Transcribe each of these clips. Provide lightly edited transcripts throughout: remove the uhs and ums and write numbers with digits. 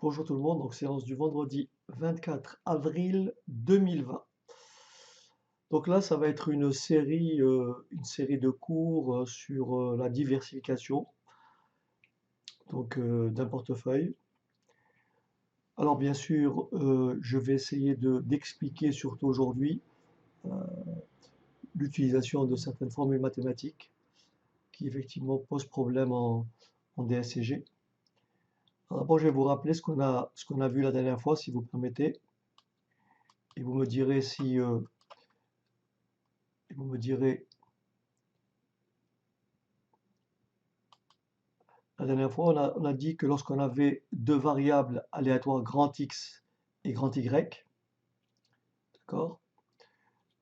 Bonjour tout le monde, donc séance du vendredi 24 avril 2020. Donc là, ça va être une série de cours sur la diversification d'un portefeuille. Alors bien sûr, je vais essayer d'expliquer surtout aujourd'hui euh, l'utilisation de certaines formules mathématiques qui effectivement posent problème en DSCG. Alors d'abord, je vais vous rappeler ce qu'on a vu la dernière fois, si vous permettez, et vous me direz si vous me direz La dernière fois, on a dit que lorsqu'on avait deux variables aléatoires grand X et grand Y, d'accord?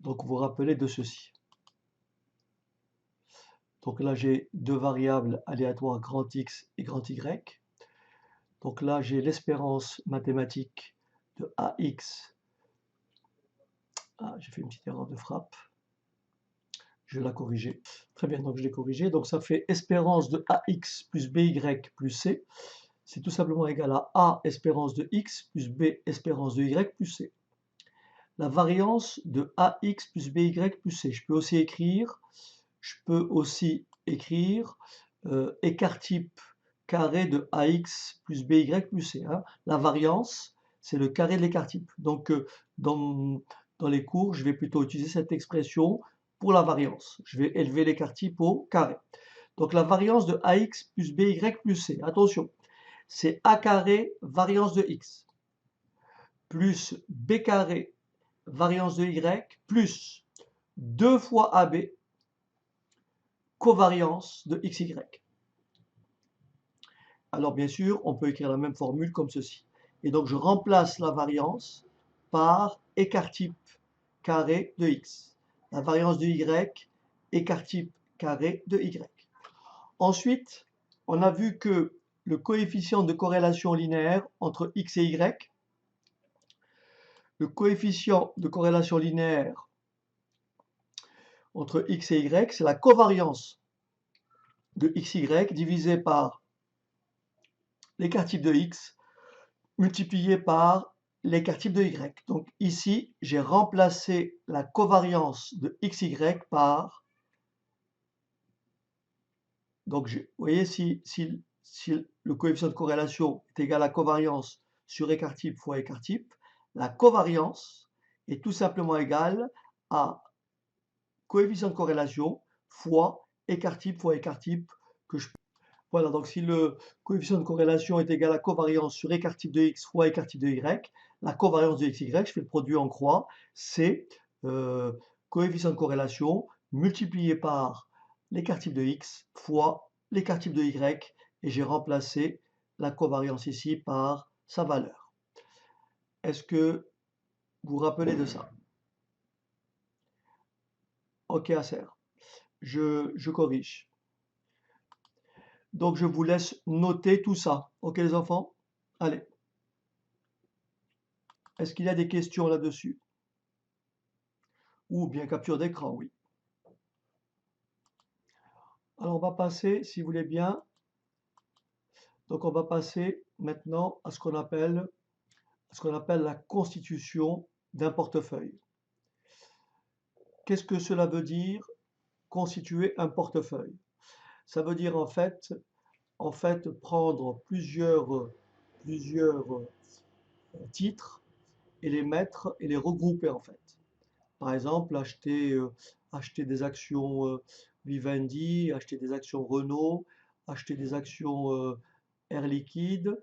Donc vous vous rappelez de ceci. Donc là, j'ai deux variables aléatoires grand X et grand Y. Donc là, j'ai l'espérance mathématique de AX. Ah, j'ai fait une petite erreur de frappe. Je vais la corriger. Très bien, donc je l'ai corrigé. Donc ça fait espérance de AX plus BY plus C. C'est tout simplement égal à A espérance de X plus B espérance de Y plus C. La variance de AX plus BY plus C. Je peux aussi écrire écart type carré de AX plus BY plus C, hein. La variance, c'est le carré de l'écart type. Donc, dans, dans les cours, je vais plutôt utiliser cette expression pour la variance. Je vais élever l'écart type au carré. Donc, la variance de AX plus BY plus C, attention, c'est A carré variance de X plus B carré variance de Y plus 2 fois AB covariance de XY. Alors bien sûr, on peut écrire la même formule comme ceci. Et donc je remplace la variance par écart type carré de X. La variance de Y, écart type carré de Y. Ensuite, on a vu que le coefficient de corrélation linéaire entre X et Y, le coefficient de corrélation linéaire entre X et Y, c'est la covariance de XY divisé par l'écart type de X multiplié par l'écart type de Y. Donc ici, j'ai remplacé la covariance de XY par... Donc vous voyez, si le coefficient de corrélation est égal à covariance sur écart type fois écart type, la covariance est tout simplement égale à coefficient de corrélation fois écart type que je... Voilà, donc si le coefficient de corrélation est égal à covariance sur écart type de x fois écart type de y, la covariance de xy, je fais le produit en croix, c'est coefficient de corrélation multiplié par l'écart type de x fois l'écart type de y, et j'ai remplacé la covariance ici par sa valeur. Est-ce que vous vous rappelez de ça? Ok, Acer. Je corrige. Donc je vous laisse noter tout ça. Ok les enfants? Allez. Est-ce qu'il y a des questions là-dessus? Ou bien capture d'écran, oui. Alors on va passer, si vous voulez bien, donc on va passer maintenant à ce qu'on appelle la constitution d'un portefeuille. Qu'est-ce que cela veut dire, constituer un portefeuille? Ça veut dire en fait prendre plusieurs titres et les mettre et les regrouper en fait. Par exemple, acheter des actions Vivendi, acheter des actions Renault, acheter des actions Air Liquide.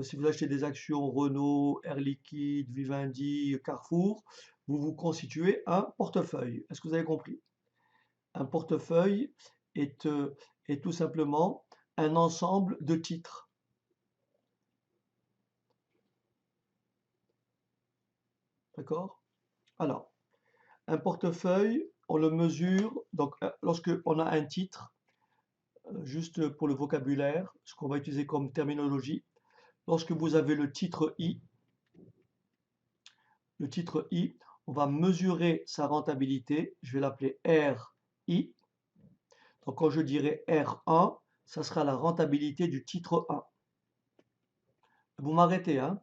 Si vous achetez des actions Renault, Air Liquide, Vivendi, Carrefour, vous vous constituez un portefeuille. Est-ce que vous avez compris? Un portefeuille est tout simplement un ensemble de titres. D'accord? Alors, un portefeuille, on le mesure, donc lorsque on a un titre, juste pour le vocabulaire, ce qu'on va utiliser comme terminologie, lorsque vous avez le titre I, on va mesurer sa rentabilité, je vais l'appeler RI. Donc quand je dirai R1, ça sera la rentabilité du titre 1. Vous m'arrêtez, hein?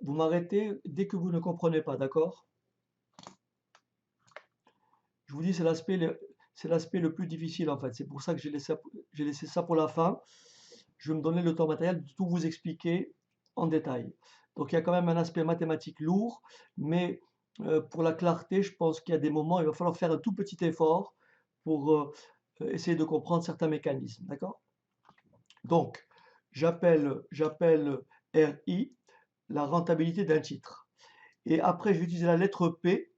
Vous m'arrêtez dès que vous ne comprenez pas, d'accord? Je vous dis, c'est l'aspect le plus difficile en fait. C'est pour ça que j'ai laissé ça pour la fin. Je vais me donner le temps matériel de tout vous expliquer en détail. Donc il y a quand même un aspect mathématique lourd, mais pour la clarté, je pense qu'il y a des moments, il va falloir faire un tout petit effort pour essayer de comprendre certains mécanismes, d'accord? Donc, j'appelle RI la rentabilité d'un titre. Et après, je vais utiliser la lettre P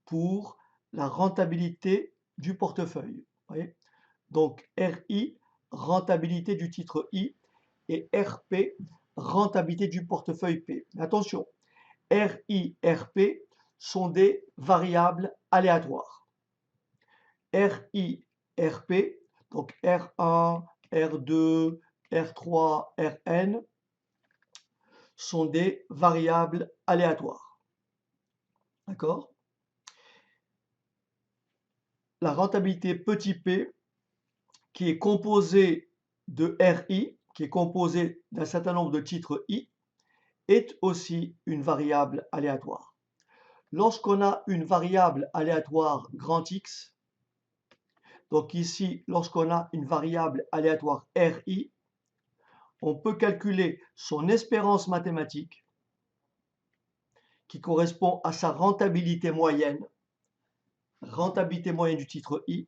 pour la rentabilité du portefeuille. Voyez. Donc RI, rentabilité du titre I, et RP, rentabilité du portefeuille P. Attention, RI, RP sont des variables aléatoires. RI, RP, donc R1, R2, R3, Rn, sont des variables aléatoires. D'accord? La rentabilité petit p, qui est composée de RI, qui est composée d'un certain nombre de titres I, est aussi une variable aléatoire. Lorsqu'on a une variable aléatoire grand X, donc ici, lorsqu'on a une variable aléatoire RI, on peut calculer son espérance mathématique, qui correspond à sa rentabilité moyenne du titre I,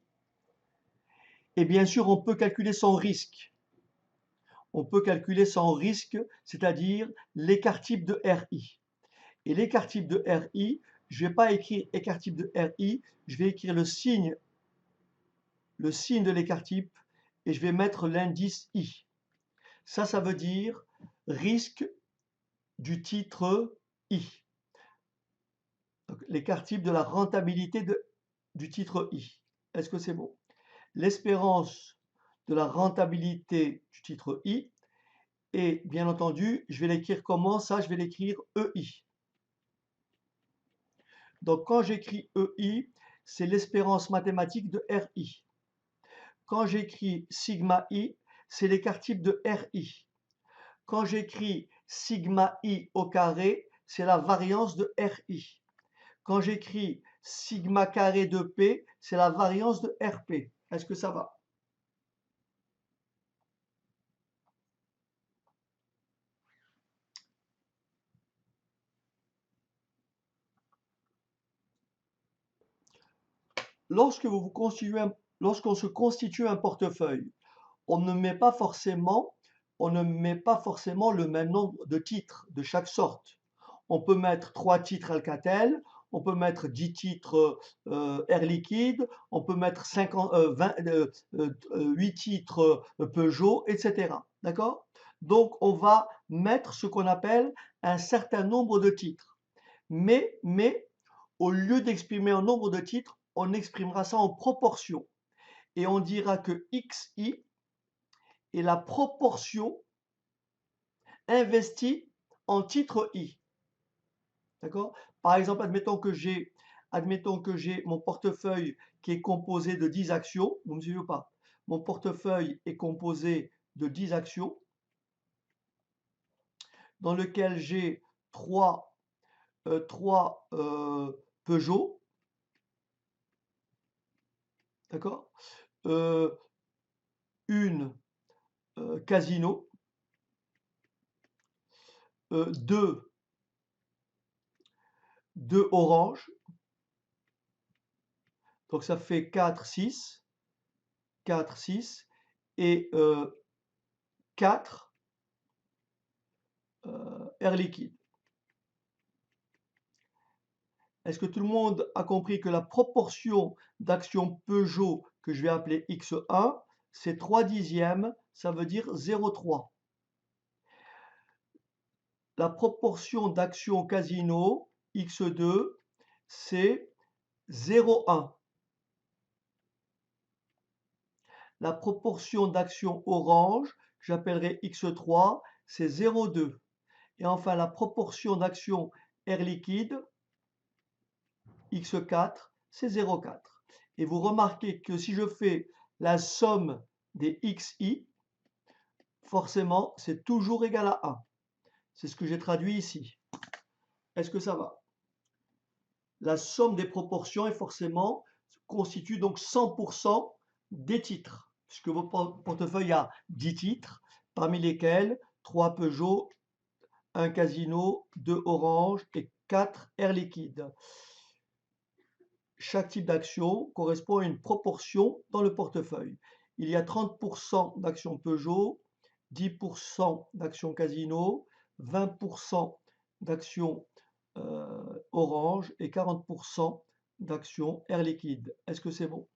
et bien sûr, on peut calculer son risque. On peut calculer son risque, c'est-à-dire l'écart type de RI. Et l'écart type de RI, je ne vais pas écrire écart type de RI, je vais écrire le signe de l'écart type, et je vais mettre l'indice I. Ça veut dire risque du titre I. L'écart type de la rentabilité du titre I. Est-ce que c'est bon? L'espérance de la rentabilité du titre I, et bien entendu, je vais l'écrire comment ça? Je vais l'écrire EI. Donc quand j'écris EI, c'est l'espérance mathématique de RI. Quand j'écris sigma I, c'est l'écart type de RI. Quand j'écris sigma I au carré, c'est la variance de RI. Quand j'écris sigma carré de P, c'est la variance de RP. Est-ce que ça va? Lorsqu'on se constitue un portefeuille, on ne met pas forcément le même nombre de titres de chaque sorte. On peut mettre 3 titres Alcatel, on peut mettre 10 titres Air Liquide, on peut mettre 8 titres Peugeot, etc. D'accord? Donc on va mettre ce qu'on appelle un certain nombre de titres. Mais au lieu d'exprimer un nombre de titres, on exprimera ça en proportion. Et on dira que XI est la proportion investie en titre I. D'accord? Par exemple, admettons que j'ai mon portefeuille qui est composé de 10 actions. Vous me suivez ou pas? Mon portefeuille est composé de 10 actions dans lequel j'ai 3 Peugeot. D'accord? Une Casino. 2 Orange. Donc ça fait 4, 6. 4, 6. Et 4 Air Liquide. Est-ce que tout le monde a compris que la proportion d'actions Peugeot que je vais appeler X1, c'est 3 dixièmes, ça veut dire 0,3. La proportion d'actions Casino X2, c'est 0,1. La proportion d'actions Orange, que j'appellerai X3, c'est 0,2. Et enfin, la proportion d'actions Air Liquide, X4, c'est 0,4. Et vous remarquez que si je fais la somme des XI, forcément, c'est toujours égal à 1. C'est ce que j'ai traduit ici. Est-ce que ça va? La somme des proportions est forcément constitue donc 100% des titres, puisque votre portefeuille a 10 titres, parmi lesquels 3 Peugeot, 1 Casino, 2 Orange et 4 Air Liquide. Chaque type d'action correspond à une proportion dans le portefeuille. Il y a 30% d'actions Peugeot, 10% d'actions Casino, 20% d'actions Orange et 40% d'actions Air Liquide. Est-ce que c'est bon?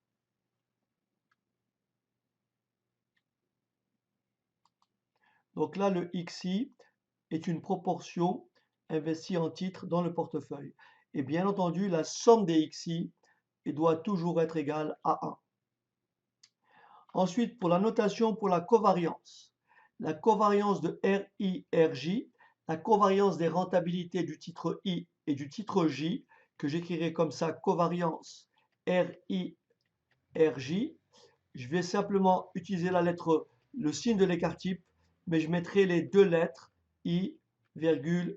Donc là, le XI est une proportion investie en titres dans le portefeuille. Et bien entendu, la somme des XI doit toujours être égale à 1. Ensuite, pour la notation pour la covariance de RI-RJ, la covariance des rentabilités du titre I et du titre J, que j'écrirai comme ça, covariance RI-RJ, je vais simplement utiliser le signe de l'écart type, mais je mettrai les deux lettres I,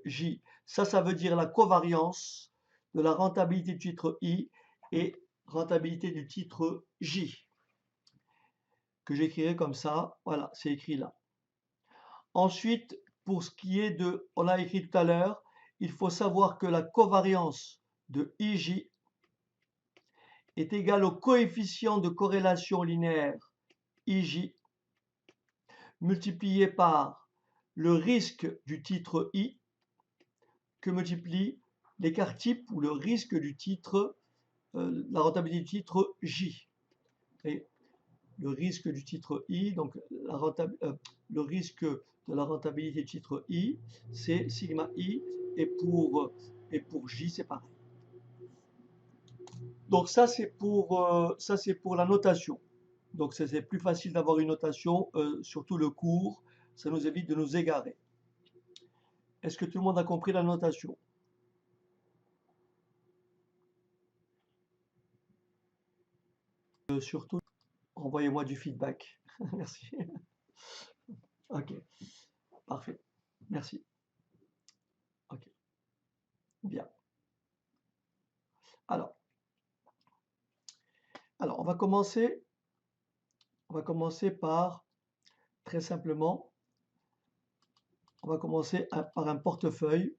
J. Ça veut dire la covariance de la rentabilité du titre I et rentabilité du titre J, que j'écrirai comme ça. Voilà, c'est écrit là. Ensuite, pour ce qui est de, on l'a écrit tout à l'heure, il faut savoir que la covariance de IJ est égale au coefficient de corrélation linéaire IJ multiplié par le risque du titre I que multiplie l'écart type ou le risque du titre, la rentabilité du titre J. Et le risque du titre I, donc le risque de la rentabilité du titre I, c'est sigma I, et pour J, c'est pareil. Donc ça, c'est pour la notation. Donc c'est plus facile d'avoir une notation, surtout le cours, ça nous évite de nous égarer. Est-ce que tout le monde a compris la notation? Surtout, envoyez-moi du feedback. Merci. Ok, parfait. Merci. Ok, bien. Alors on va commencer par, très simplement, on va commencer par un portefeuille.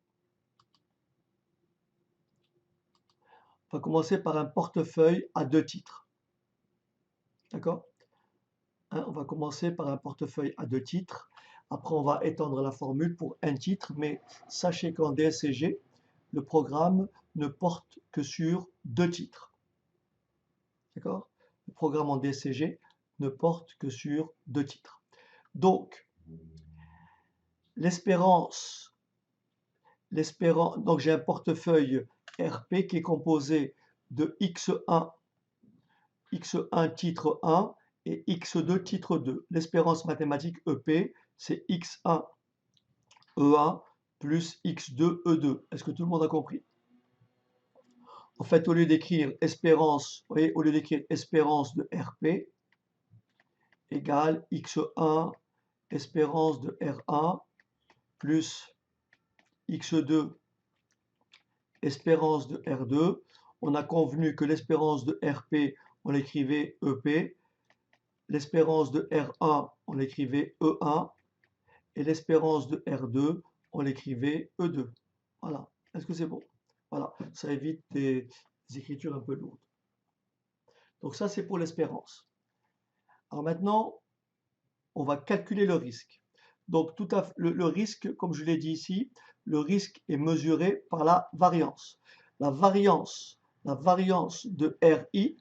On va commencer par un portefeuille à 2 titres. D'accord? On va commencer par un portefeuille à 2 titres. Après, on va étendre la formule pour un titre, mais sachez qu'en DSCG, le programme ne porte que sur 2 titres. D'accord? Le programme en DSCG ne porte que sur 2 titres. Donc, donc j'ai un portefeuille RP qui est composé de X1 titre 1 et X2 titre 2. L'espérance mathématique EP, c'est X1 E1 plus X2 E2. Est-ce que tout le monde a compris? En fait, au lieu d'écrire espérance, vous voyez, au lieu d'écrire espérance de RP égale X1 espérance de R1 plus X2 espérance de R2, on a convenu que l'espérance de RP, on l'écrivait EP, l'espérance de R1, on l'écrivait E1, et l'espérance de R2, on l'écrivait E2. Voilà. Est-ce que c'est bon? Voilà. Ça évite des écritures un peu lourdes. Donc ça, c'est pour l'espérance. Alors maintenant, on va calculer le risque. Donc le risque, comme je l'ai dit ici, le risque est mesuré par la variance. La variance de RI,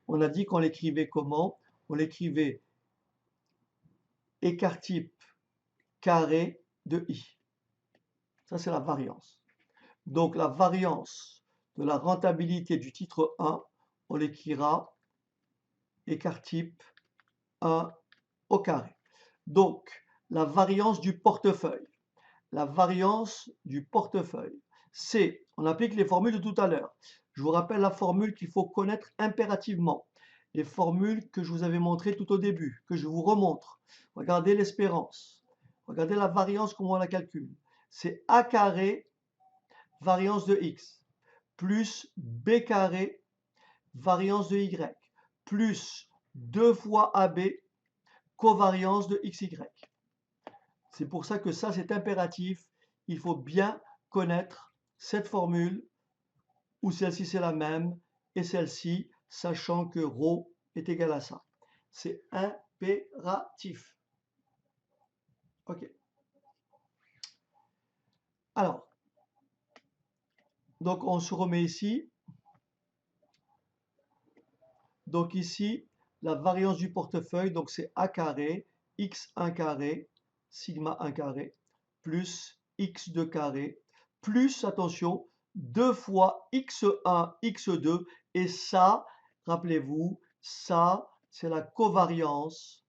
on a dit qu'on l'écrivait comment? On l'écrivait écart type carré de I. Ça, c'est la variance. Donc la variance de la rentabilité du titre 1, on l'écrira écart type 1 au carré. Donc la variance du portefeuille. La variance du portefeuille, c'est, on applique les formules de tout à l'heure. Je vous rappelle la formule qu'il faut connaître impérativement. les formules que je vous avais montrées tout au début, que je vous remontre. Regardez l'espérance. Regardez la variance, comment on la calcule. C'est a carré, variance de x, plus b carré, variance de y, plus 2 fois ab, covariance de xy. C'est pour ça que ça, c'est impératif. Il faut bien connaître cette formule, ou celle-ci c'est la même, et celle-ci, sachant que ρ est égal à ça. C'est impératif. OK. Alors, donc on se remet ici. Donc ici, la variance du portefeuille, donc c'est a carré, x1 carré, sigma 1 carré, plus x2 carré, plus, attention, 2 fois x1, x2, et ça, rappelez-vous, ça, c'est la covariance,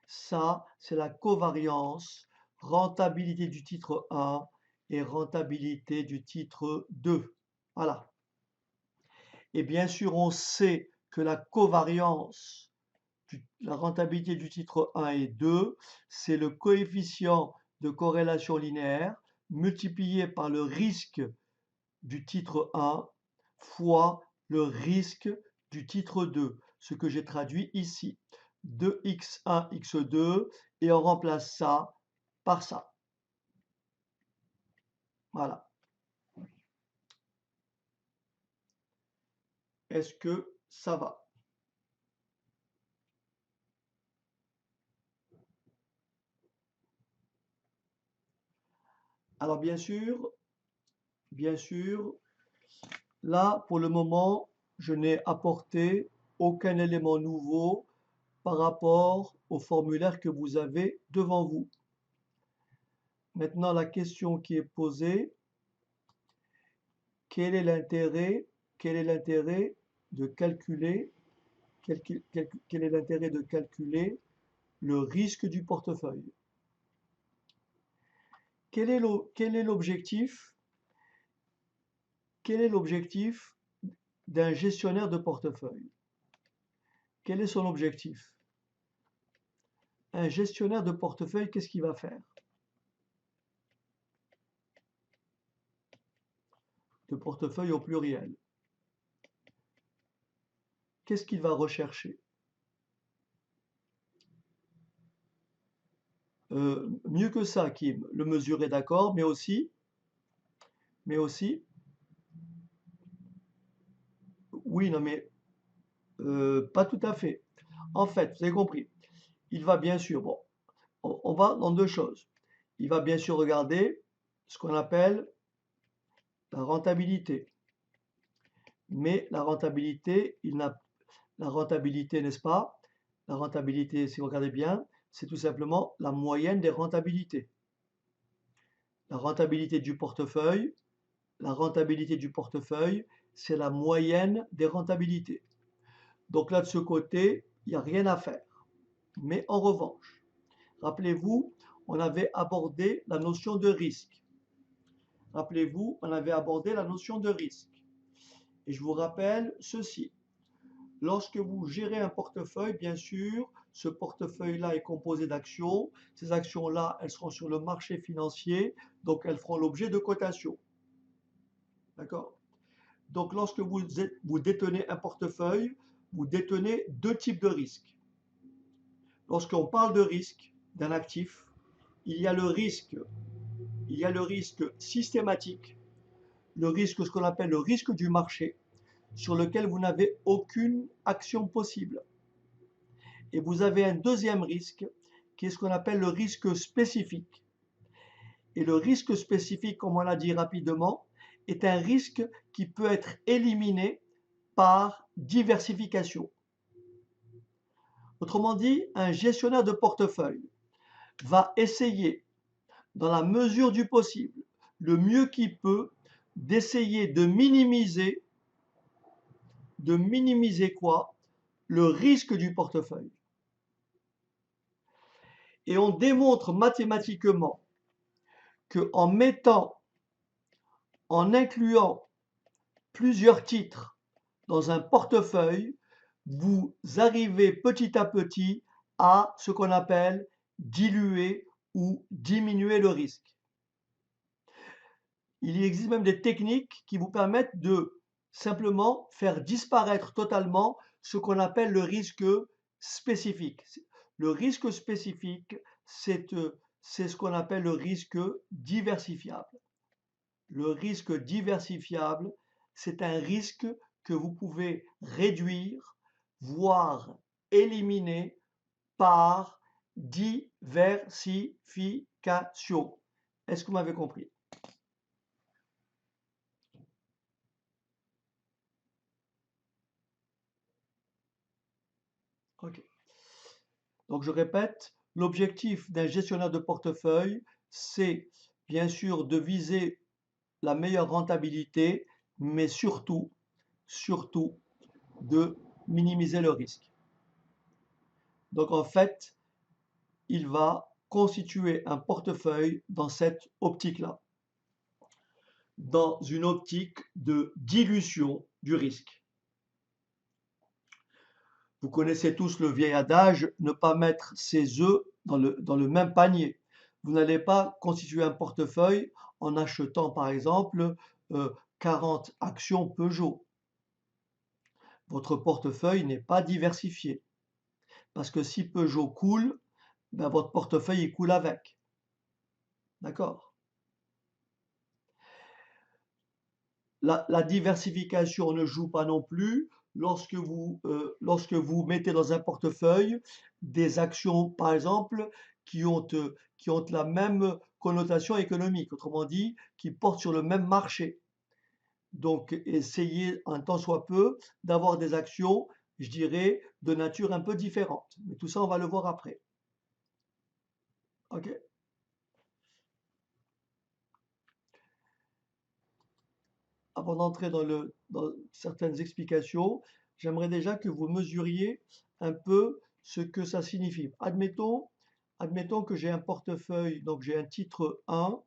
ça, c'est la covariance, rentabilité du titre 1 et rentabilité du titre 2. Voilà. Et bien sûr, on sait que la covariance, la rentabilité du titre 1 et 2, c'est le coefficient de corrélation linéaire multiplié par le risque du titre 1 fois le risque du titre 2, ce que j'ai traduit ici. 2x1, x2, et on remplace ça par ça. Voilà. Est-ce que ça va? Alors bien sûr, là pour le moment, je n'ai apporté aucun élément nouveau par rapport au formulaire que vous avez devant vous. Maintenant, la question qui est posée, quel est l'intérêt de calculer quel est l'intérêt de calculer le risque du portefeuille? Quel est l'objectif d'un gestionnaire de portefeuille? Quel est son objectif? Un gestionnaire de portefeuille, qu'est-ce qu'il va faire? De portefeuille au pluriel. Qu'est-ce qu'il va rechercher? Mieux que ça, Kim, le mesurer, d'accord, mais aussi, oui, non, mais pas tout à fait. En fait, vous avez compris, il va bien sûr, bon, on va dans deux choses. Il va bien sûr regarder ce qu'on appelle la rentabilité. Mais la rentabilité, n'est-ce pas? La rentabilité, si vous regardez bien, c'est tout simplement la moyenne des rentabilités. La rentabilité du portefeuille, c'est la moyenne des rentabilités. Donc là, de ce côté, il n'y a rien à faire. Mais en revanche, rappelez-vous, on avait abordé la notion de risque. Et je vous rappelle ceci. Lorsque vous gérez un portefeuille, bien sûr, ce portefeuille-là est composé d'actions. Ces actions-là, elles seront sur le marché financier, donc elles feront l'objet de cotations. D'accord? Donc lorsque vous détenez un portefeuille, vous détenez deux types de risques. Lorsqu'on parle de risque d'un actif, il y a le risque systématique, ce qu'on appelle le risque du marché, sur lequel vous n'avez aucune action possible. Et vous avez un deuxième risque, qui est ce qu'on appelle le risque spécifique. Et le risque spécifique, comme on l'a dit rapidement, est un risque qui peut être éliminé par diversification. Autrement dit, un gestionnaire de portefeuille va essayer, dans la mesure du possible, le mieux qu'il peut, d'essayer de minimiser quoi? Le risque du portefeuille. Et on démontre mathématiquement qu'en incluant plusieurs titres dans un portefeuille, vous arrivez petit à petit à ce qu'on appelle diluer ou diminuer le risque. Il existe même des techniques qui vous permettent de simplement faire disparaître totalement ce qu'on appelle le risque spécifique. Le risque spécifique, c'est ce qu'on appelle le risque diversifiable. Le risque diversifiable, c'est un risque que vous pouvez réduire, voire éliminer par diversification. Est-ce que vous m'avez compris? Ok. Donc je répète, l'objectif d'un gestionnaire de portefeuille, c'est bien sûr de viser la meilleure rentabilité, mais surtout de minimiser le risque. Donc en fait, il va constituer un portefeuille dans cette optique-là, dans une optique de dilution du risque. Vous connaissez tous le vieil adage, ne pas mettre ses œufs dans le même panier. Vous n'allez pas constituer un portefeuille en achetant par exemple 40 actions Peugeot. Votre portefeuille n'est pas diversifié. Parce que si Peugeot coule, ben votre portefeuille il coule avec. D'accord? La diversification ne joue pas non plus lorsque vous mettez dans un portefeuille des actions, par exemple, qui ont la même connotation économique, autrement dit, qui portent sur le même marché. Donc, essayez un tant soit peu d'avoir des actions, je dirais, de nature un peu différente. Mais tout ça, on va le voir après. OK? Avant d'entrer dans certaines explications, j'aimerais déjà que vous mesuriez un peu ce que ça signifie. Admettons que j'ai un portefeuille, donc j'ai un titre 1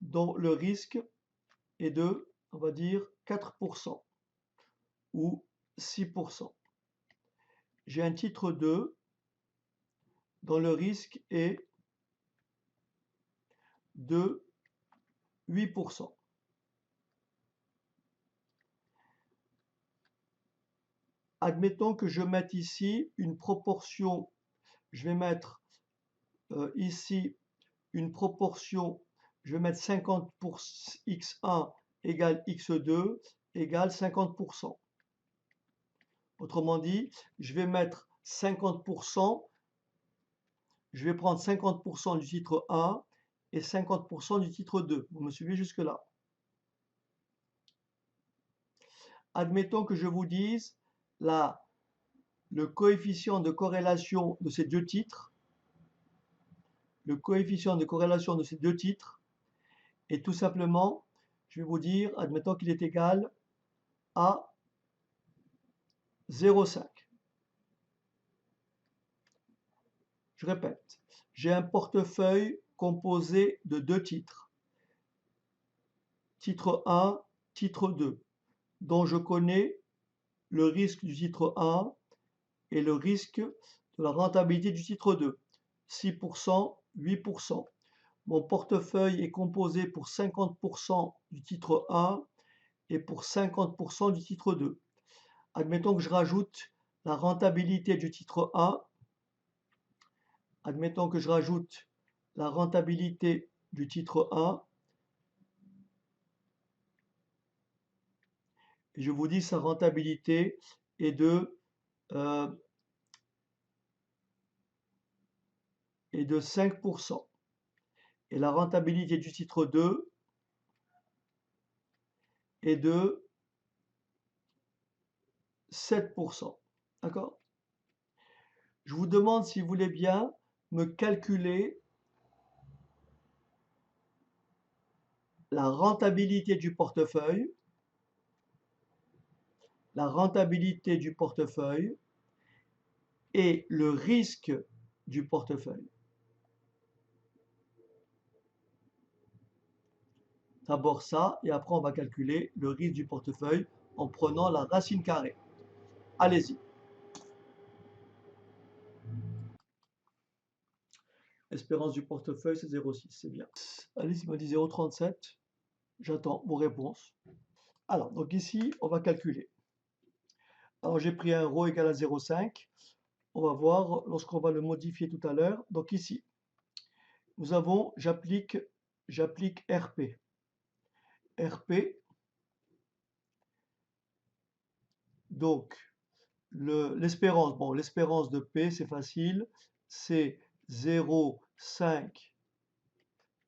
dont le risque est de, on va dire, 4% ou 6%. J'ai un titre 2 dont le risque est de 8%. Admettons que je mette ici une proportion, je vais mettre ici une proportion, je vais mettre 50 pour x1 égale x2 égale 50%. Autrement dit, je vais mettre 50%, je vais prendre 50% du titre 1 et 50% du titre 2. Vous me suivez jusque-là? Admettons que je vous dise le coefficient de corrélation de ces deux titres. Le coefficient de corrélation de ces deux titres est tout simplement, je vais vous dire, admettons qu'il est égal à 0,5. Je répète, j'ai un portefeuille composé de deux titres. Titre 1, titre 2, dont je connais le risque du titre 1 et le risque de la rentabilité du titre 2. 6%, 8%. Mon portefeuille est composé pour 50% du titre 1 et pour 50% du titre 2. Admettons que je rajoute la rentabilité du titre 1. Admettons que je rajoute la rentabilité du titre 1. Et je vous dis sa rentabilité est de 5%. Et la rentabilité du titre 2 est de 7%. D'accord? Je vous demande si vous voulez bien me calculer la rentabilité du portefeuille, et le risque du portefeuille. D'abord ça, et après on va calculer le risque du portefeuille en prenant la racine carrée. Allez-y. Espérance du portefeuille, c'est 0,6, c'est bien. Alice m'a dit 0,37. J'attends vos réponses. Alors, donc ici, on va calculer. Alors, j'ai pris un ρ égale à 0,5. On va voir lorsqu'on va le modifier tout à l'heure. Donc ici, nous avons, j'applique RP. RP, donc l'espérance, bon, l'espérance de P, c'est facile, c'est 0,5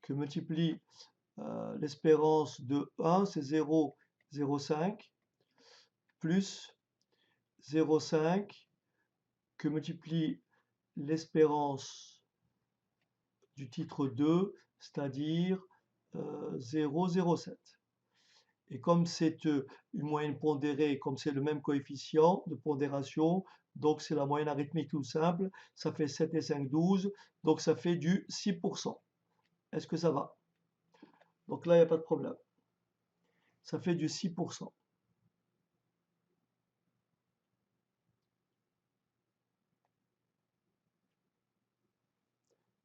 que multiplie l'espérance de 1, c'est 0,05, plus 0,5 que multiplie l'espérance du titre 2, c'est-à-dire 0,07. Et comme c'est une moyenne pondérée, comme c'est le même coefficient de pondération, donc c'est la moyenne arithmétique tout simple, ça fait 7 et 5, 12, donc ça fait du 6%. Est-ce que ça va? Donc là, il n'y a pas de problème. Ça fait du 6%.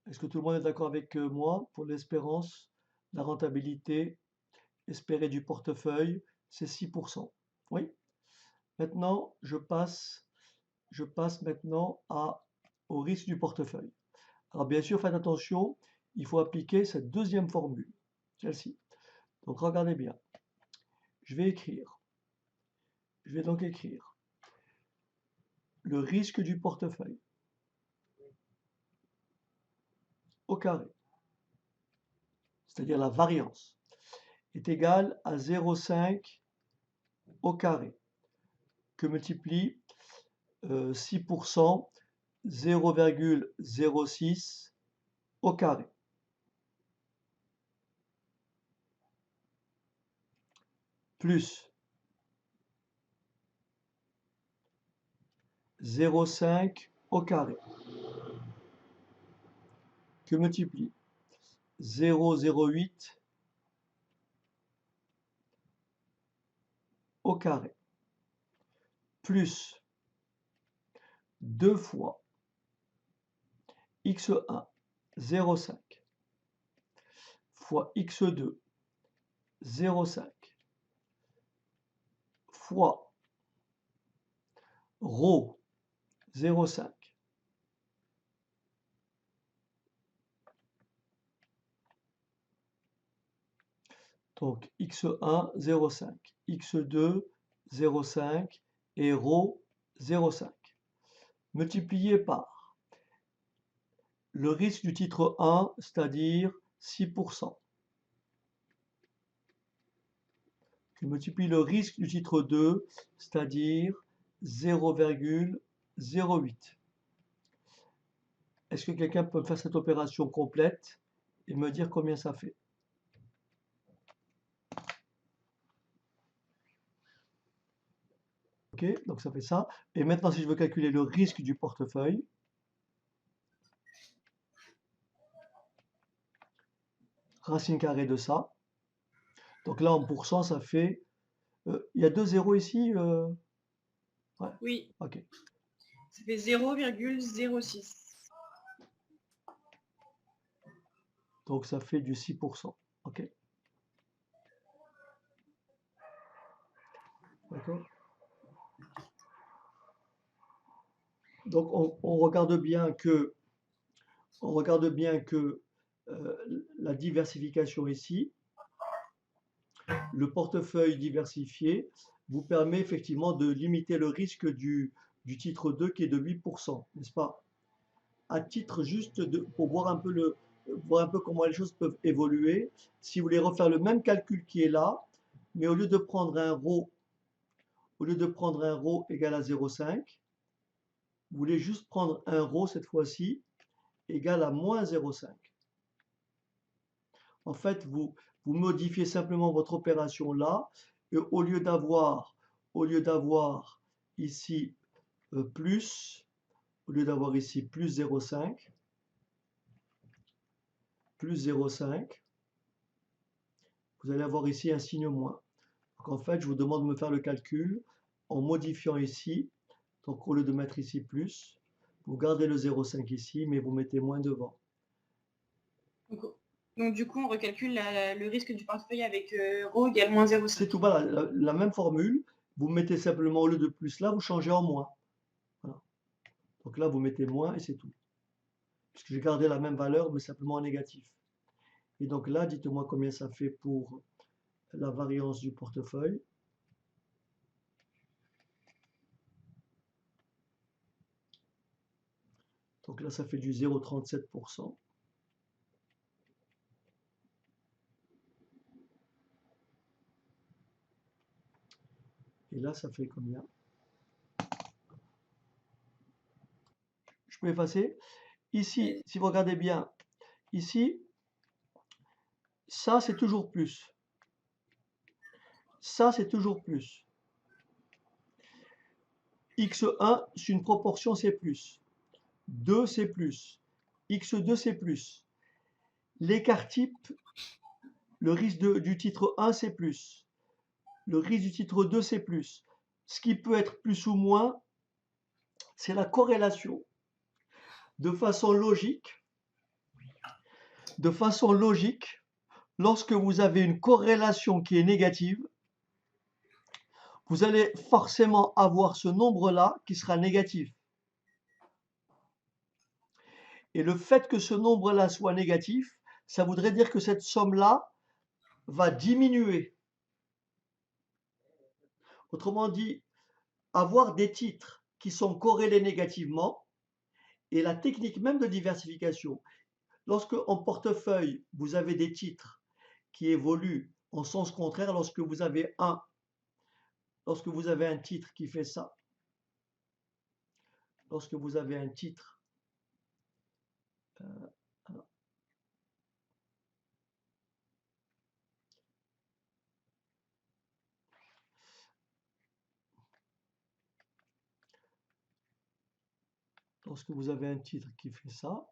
Est-ce que tout le monde est d'accord avec moi pour l'espérance, la rentabilité espérée du portefeuille, c'est 6%. Oui. Maintenant, je passe maintenant au risque du portefeuille. Alors bien sûr, faites attention, il faut appliquer cette deuxième formule, celle-ci. Donc regardez bien. Je vais donc écrire le risque du portefeuille au carré, c'est-à-dire la variance, est égal à 0,5 au carré, que multiplie 6%, 0,06 au carré, plus 0,5 au carré, que multiplie 0,08 au carré, plus 2 fois x1, 0,5, fois x2, 0,5, fois ρ, 0,5, donc x1, 0,5, x2, 0,5 et ρ, 0,5, multiplié par le risque du titre 1, c'est-à-dire 6%, qui multiplie le risque du titre 2, c'est-à-dire 0,08. Est-ce que quelqu'un peut faire cette opération complète et me dire combien ça fait? Ok, donc ça fait ça. Et maintenant, si je veux calculer le risque du portefeuille, racine carrée de ça. Donc là, en pourcent, ça fait... il y a 2 zéros ici ouais. Oui. Ok. Ça fait 0,06. Donc ça fait du 6%. Ok. D'accord. Donc on regarde bien que, la diversification ici, le portefeuille diversifié, vous permet effectivement de limiter le risque du titre 2 qui est de 8%, n'est-ce pas? À titre juste pour voir un peu comment les choses peuvent évoluer, si vous voulez refaire le même calcul qui est là, mais au lieu de prendre un ρ, égal à 0,5, vous voulez juste prendre un ρ cette fois-ci égal à moins 0,5. En fait, vous modifiez simplement votre opération là, et au lieu d'avoir ici plus, au lieu d'avoir ici plus 0,5, vous allez avoir ici un signe moins. Donc en fait, je vous demande de me faire le calcul en modifiant ici Donc au lieu de mettre ici plus, vous gardez le 0,5 ici, mais vous mettez moins devant. Donc du coup, on recalcule le risque du portefeuille avec ρ égale moins 0,5. C'est tout, voilà, la même formule. Vous mettez simplement au lieu de plus là, vous changez en moins. Voilà. Donc là, vous mettez moins et c'est tout. Puisque j'ai gardé la même valeur, mais simplement en négatif. Et donc là, dites-moi combien ça fait pour la variance du portefeuille. Donc là, ça fait du 0,37%. Et là, ça fait combien? Je peux effacer. Ici, si vous regardez bien, ici, ça, c'est toujours plus. Ça, c'est toujours plus. X1, c'est une proportion, c'est plus. 2, c'est plus. X2, c'est plus. L'écart type, le risque du titre 1, c'est plus. Le risque du titre 2, c'est plus. Ce qui peut être plus ou moins, c'est la corrélation. De façon logique, lorsque vous avez une corrélation qui est négative, vous allez forcément avoir ce nombre-là qui sera négatif. Et le fait que ce nombre-là soit négatif, ça voudrait dire que cette somme-là va diminuer. Autrement dit, avoir des titres qui sont corrélés négativement est la technique même de diversification. Lorsque en portefeuille, vous avez des titres qui évoluent en sens contraire, lorsque vous avez un titre qui fait ça, lorsque vous avez un titre, lorsque vous avez un titre qui fait ça,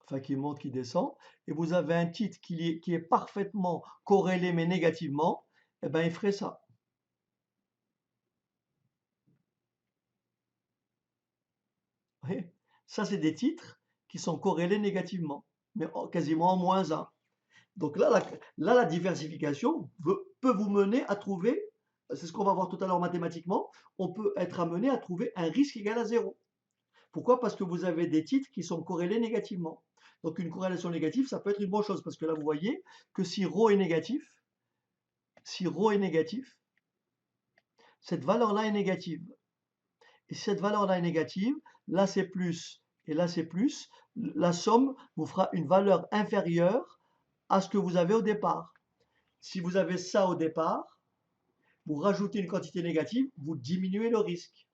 enfin qui monte, qui descend, et vous avez un titre qui est parfaitement corrélé mais négativement, eh ben il ferait ça. Vous voyez, ça c'est des titres qui sont corrélés négativement, mais quasiment en -1. Donc là, la diversification peut vous mener à trouver, c'est ce qu'on va voir tout à l'heure mathématiquement, on peut être amené à trouver un risque égal à 0. Pourquoi? Parce que vous avez des titres qui sont corrélés négativement. Donc une corrélation négative, ça peut être une bonne chose, parce que là, vous voyez que si ρ est négatif, cette valeur-là est négative. Et si cette valeur-là est négative, là c'est plus et là c'est plus, la somme vous fera une valeur inférieure à ce que vous avez au départ. Si vous avez ça au départ, vous rajoutez une quantité négative, vous diminuez le risque.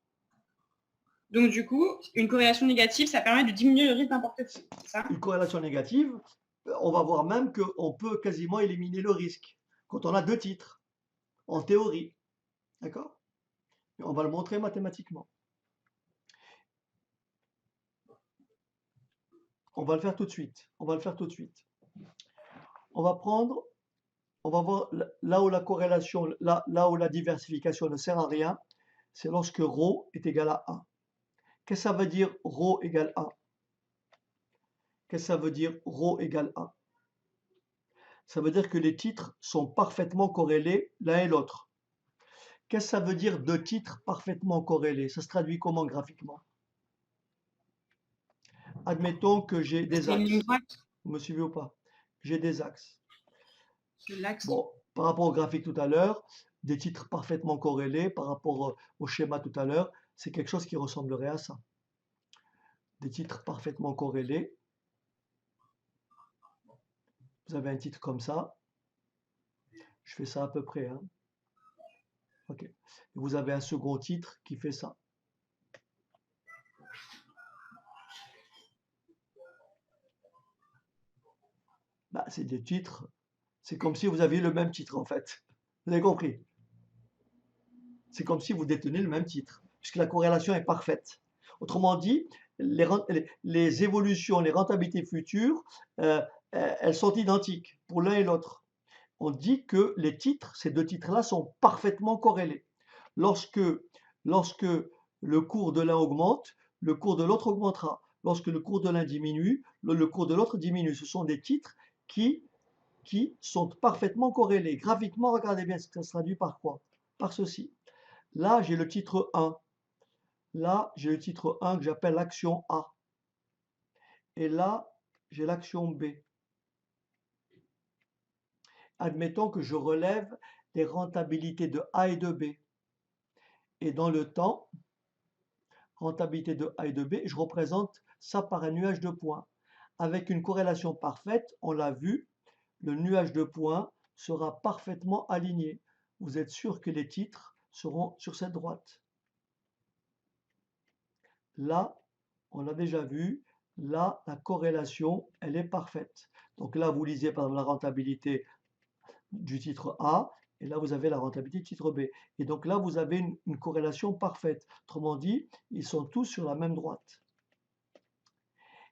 Donc du coup, une corrélation négative, ça permet de diminuer le risque d'un portefeuille, c'est ça? Une corrélation négative, on va voir même qu'on peut quasiment éliminer le risque quand on a deux titres, en théorie. D'accord? On va le montrer mathématiquement. On va le faire tout de suite. On va voir là où la corrélation, là où la diversification ne sert à rien, c'est lorsque ρ est égal à 1. Qu'est-ce que ça veut dire ρ égale 1? Qu'est-ce que ça veut dire ρ égale 1? Ça veut dire que les titres sont parfaitement corrélés l'un et l'autre. Qu'est-ce que ça veut dire deux titres parfaitement corrélés? Ça se traduit comment graphiquement? Admettons que j'ai des axes. Vous me suivez ou pas? J'ai des axes. Bon, par rapport au graphique tout à l'heure, des titres parfaitement corrélés par rapport au schéma tout à l'heure, c'est quelque chose qui ressemblerait à ça. Des titres parfaitement corrélés. Vous avez un titre comme ça. Je fais ça à peu près. Hein. Ok. Et vous avez un second titre qui fait ça. Bah, c'est des titres. C'est comme si vous aviez le même titre en fait. Vous avez compris? C'est comme si vous détenez le même titre, puisque la corrélation est parfaite. Autrement dit, les évolutions, les rentabilités futures elles sont identiques pour l'un et l'autre. On dit que les titres, ces deux titres-là, sont parfaitement corrélés. Lorsque, lorsque le cours de l'un augmente, le cours de l'autre augmentera. Lorsque le cours de l'un diminue, le cours de l'autre diminue. Ce sont des titres qui sont parfaitement corrélés. Graphiquement, regardez bien, ça se traduit par quoi? Par ceci. Là, j'ai le titre 1. Là, j'ai le titre 1 que j'appelle l'action A. Et là, j'ai l'action B. Admettons que je relève les rentabilités de A et de B. Et dans le temps, rentabilité de A et de B, je représente ça par un nuage de points. Avec une corrélation parfaite, on l'a vu, le nuage de points sera parfaitement aligné. Vous êtes sûr que les titres seront sur cette droite. Là, on l'a déjà vu, là, la corrélation, elle est parfaite. Donc là, vous lisez par exemple la rentabilité du titre A, et là, vous avez la rentabilité du titre B. Et donc là, vous avez une corrélation parfaite. Autrement dit, ils sont tous sur la même droite.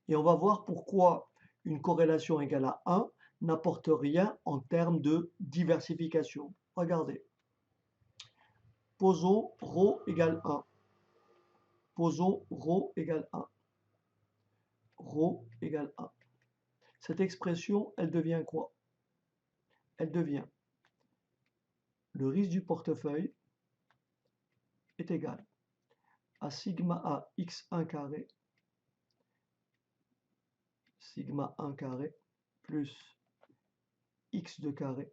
Et on va voir pourquoi une corrélation égale à 1 n'apporte rien en termes de diversification. Regardez. Posons ρ égale 1. Posons ρ égale 1. Ρ égale 1. Cette expression, elle devient quoi? Elle devient le risque du portefeuille est égal à sigma A x1 carré, sigma 1 carré, plus x2 carré,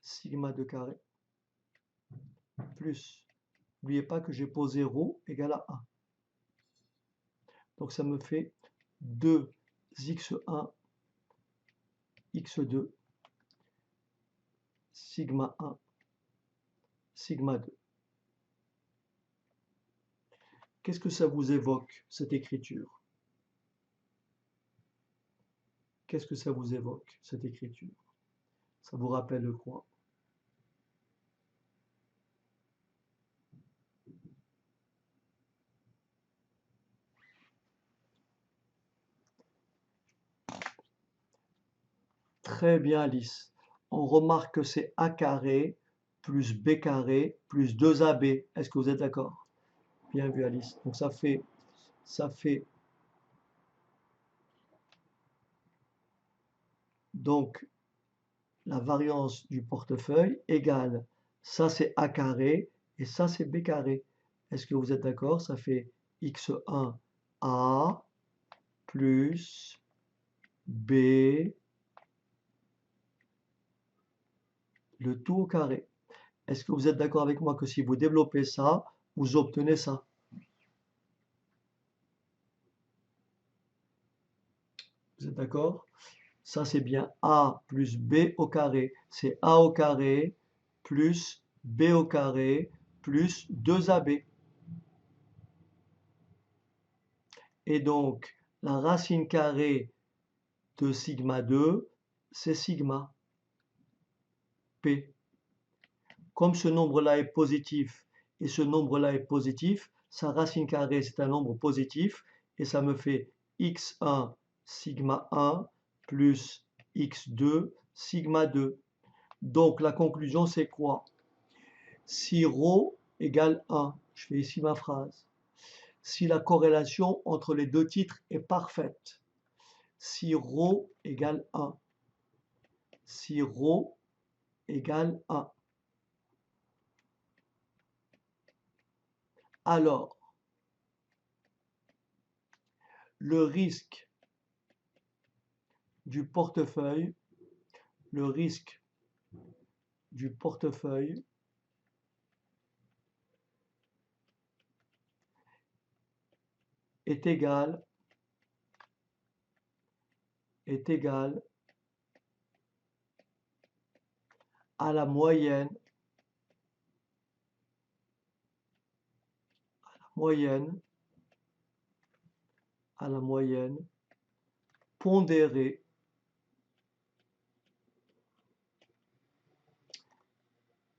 sigma 2 carré, plus, n'oubliez pas que j'ai posé ρ égale à 1. Donc ça me fait 2x1, x2, sigma 1, sigma 2. Qu'est-ce que ça vous évoque, cette écriture? Qu'est-ce que ça vous évoque, cette écriture? Ça vous rappelle quoi? Très bien, Alice. On remarque que c'est A carré plus B carré plus 2AB. Est-ce que vous êtes d'accord? Bien vu, Alice. Donc ça fait donc la variance du portefeuille égale, ça c'est A carré et ça c'est B carré. Est-ce que vous êtes d'accord? Ça fait x1 A plus B, le tout au carré. Est-ce que vous êtes d'accord avec moi que si vous développez ça, vous obtenez ça? Vous êtes d'accord? Ça, c'est bien A plus B au carré. C'est A au carré plus B au carré plus 2AB. Et donc, la racine carrée de sigma 2, c'est sigma P. Comme ce nombre-là est positif et ce nombre-là est positif, sa racine carrée, c'est un nombre positif et ça me fait x1 sigma 1 plus x2 sigma 2. Donc la conclusion, c'est quoi? Si ρ égale 1, je fais ici ma phrase, si la corrélation entre les deux titres est parfaite, si ρ égale 1, si ρ égale 1, alors le risque du portefeuille, le risque du portefeuille est égal à la moyenne à la moyenne pondérée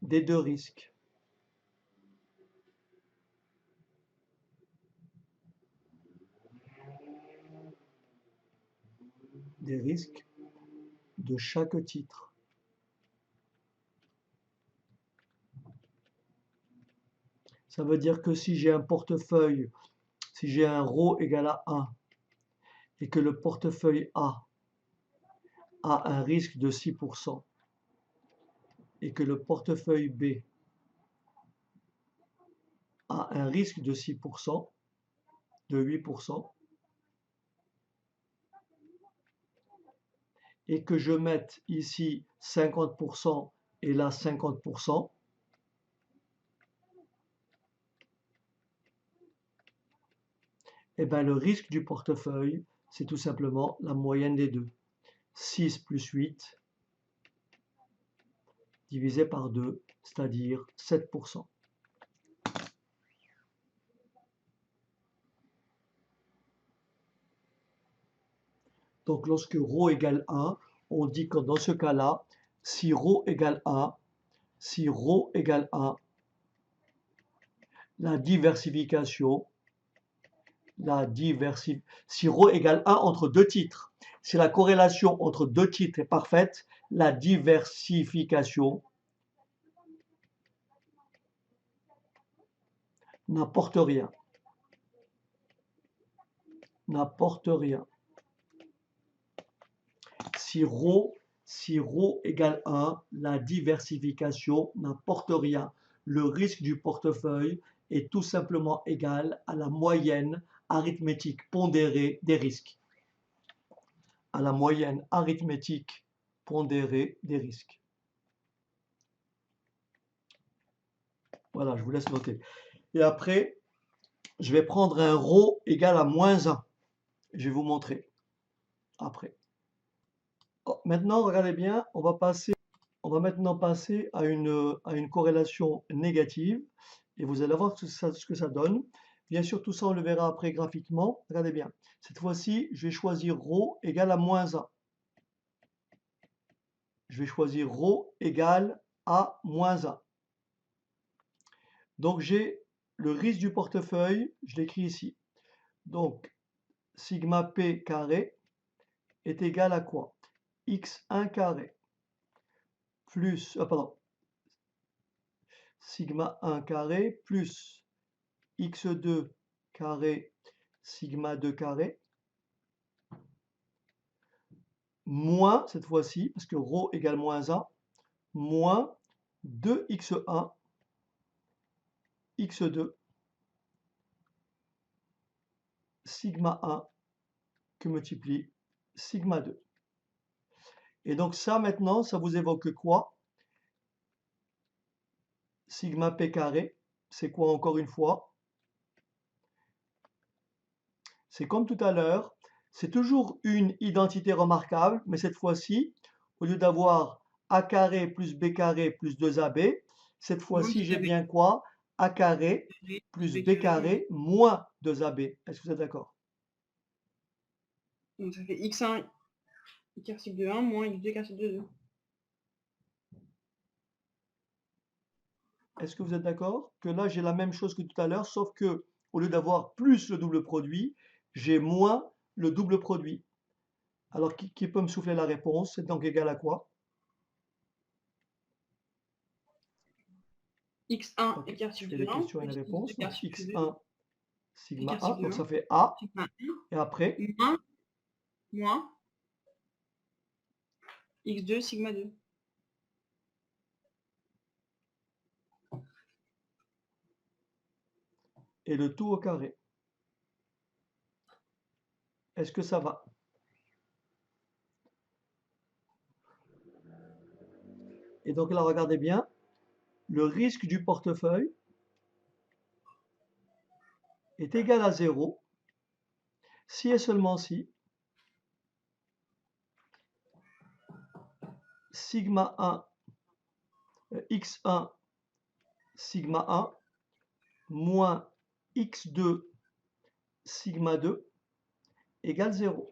des deux risques. des risques de chaque titre. Ça veut dire que si j'ai un portefeuille, si j'ai un ρ égal à 1 et que le portefeuille A a un risque de 6% et que le portefeuille B a un risque de 6%, de 8%, et que je mette ici 50% et là 50%, et bien le risque du portefeuille, c'est tout simplement la moyenne des deux. 6 plus 8 divisé par 2, c'est-à-dire 7%. Donc lorsque ρ égale 1, on dit que dans ce cas-là, si ρ égale 1, si ρ égale 1, la diversification, si ρ égale 1 entre deux titres, si la corrélation entre deux titres est parfaite, la diversification n'apporte rien. N'apporte rien. Si ρ égale 1, la diversification n'apporte rien. Le risque du portefeuille est tout simplement égal à la moyenne arithmétique pondérée des risques. À la moyenne arithmétique pondérée des risques. Voilà, je vous laisse noter. Et après, je vais prendre un ρ égal à moins 1. Je vais vous montrer après. Maintenant, regardez bien, on va maintenant passer à une corrélation négative et vous allez voir ce que ça donne. Bien sûr, tout ça, on le verra après graphiquement. Regardez bien. Cette fois-ci, je vais choisir ρ égale à moins 1. Je vais choisir ρ égale à moins 1. Donc, j'ai le risque du portefeuille, je l'écris ici. Donc, sigma p carré est égal à quoi? X1 carré plus, sigma 1 carré plus x2 carré sigma 2 carré moins, cette fois-ci, parce que ρ égale moins 1, moins 2x1 x2 sigma 1 que multiplie sigma 2. Et donc ça maintenant, ça vous évoque quoi? Sigma p carré, c'est quoi encore une fois? C'est comme tout à l'heure, c'est toujours une identité remarquable, mais cette fois-ci, au lieu d'avoir a carré plus b carré plus 2ab, cette fois-ci j'ai bien quoi? A carré plus b carré moins 2ab. Est-ce que vous êtes d'accord? Donc ça fait x1 caractéristique de 1 moins x2 caractéristique de 2. Est-ce que vous êtes d'accord que là j'ai la même chose que tout à l'heure, sauf que au lieu d'avoir plus le double produit, j'ai moins le double produit. Alors qui peut me souffler la réponse? C'est donc égal à quoi? x1 Okay. est caractéristique Je fais de des 1 questions et une plus réponse. Donc x1 sigma 1, donc ça fait a. Et après moins x2 sigma 2. Et le tout au carré. Est-ce que ça va? Et donc là, regardez bien, le risque du portefeuille est égal à 0 si et seulement si sigma 1, x1 sigma 1 moins x2 sigma 2 égale 0.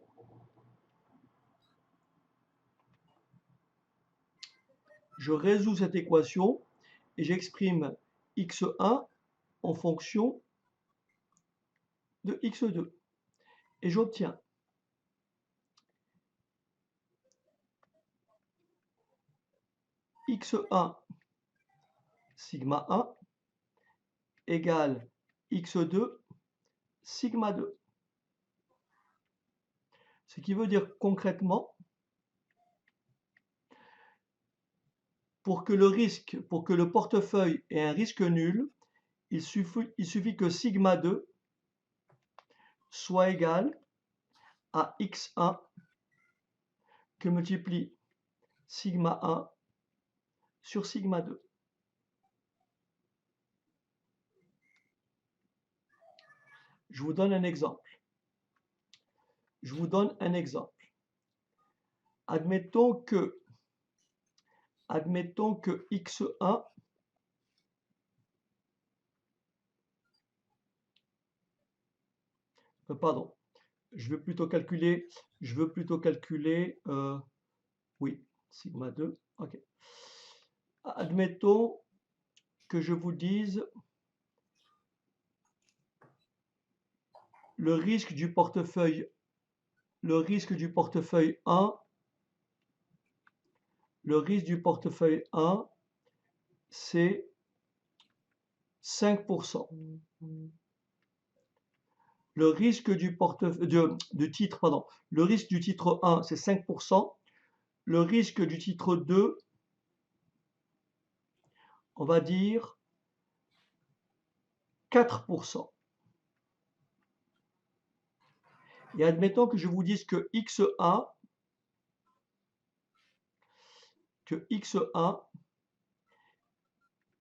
Je résous cette équation et j'exprime x1 en fonction de x2. Et j'obtiens x1 sigma 1 égale x2 sigma 2. Ce qui veut dire concrètement, pour que le portefeuille ait un risque nul, il suffit que sigma 2 soit égal à x1 que multiplie sigma 1 sur sigma 2. Je vous donne un exemple. Admettons que x1 pardon, je veux plutôt calculer oui, sigma 2, ok. Admettons que je vous dise le risque du portefeuille 1, c'est 5%. Le risque du titre 1, c'est 5%. Le risque du titre 2, on va dire 4%. Et admettons que je vous dise que x1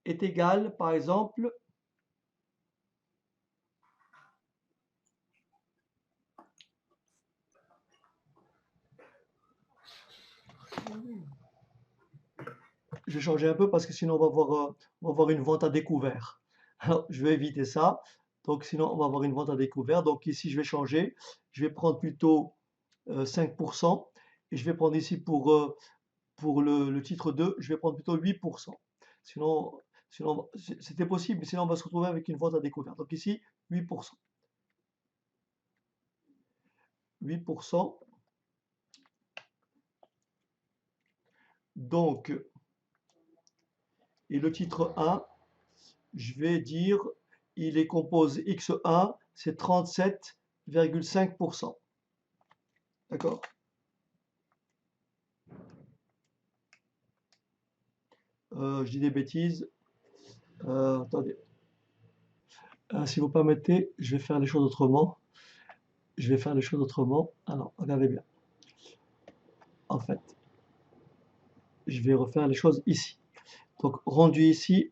est égal, par exemple, je vais changer un peu parce que sinon on va avoir une vente à découvert. Alors je vais éviter ça. Donc sinon on va avoir une vente à découvert. Donc ici je vais changer. Je vais prendre plutôt 5%. Et je vais prendre ici pour le titre 2, je vais prendre plutôt 8%. Sinon c'était possible, mais sinon on va se retrouver avec une vente à découvert. Donc ici 8%. 8%. Donc, et le titre 1, je vais dire, il est composé x1, c'est 37,5%. D'accord? Je dis des bêtises. Attendez. Si vous permettez, je vais faire les choses autrement. Alors, regardez bien. En fait, je vais refaire les choses ici. Donc, rendu ici,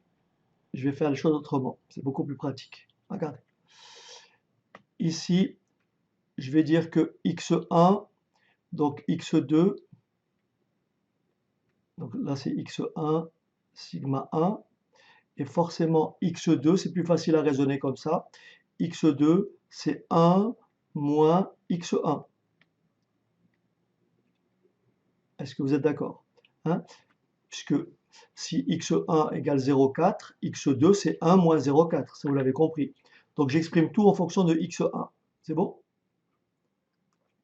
je vais faire les choses autrement. C'est beaucoup plus pratique. Regardez. Ici, je vais dire que x1, donc x2, donc là c'est x1, sigma 1, et forcément x2, c'est plus facile à raisonner comme ça. x2, c'est 1 moins x1. Est-ce que vous êtes d'accord? Puisque si x1 égale 0,4, x2 c'est 1 moins 0,4, ça vous l'avez compris. Donc j'exprime tout en fonction de x1. C'est bon?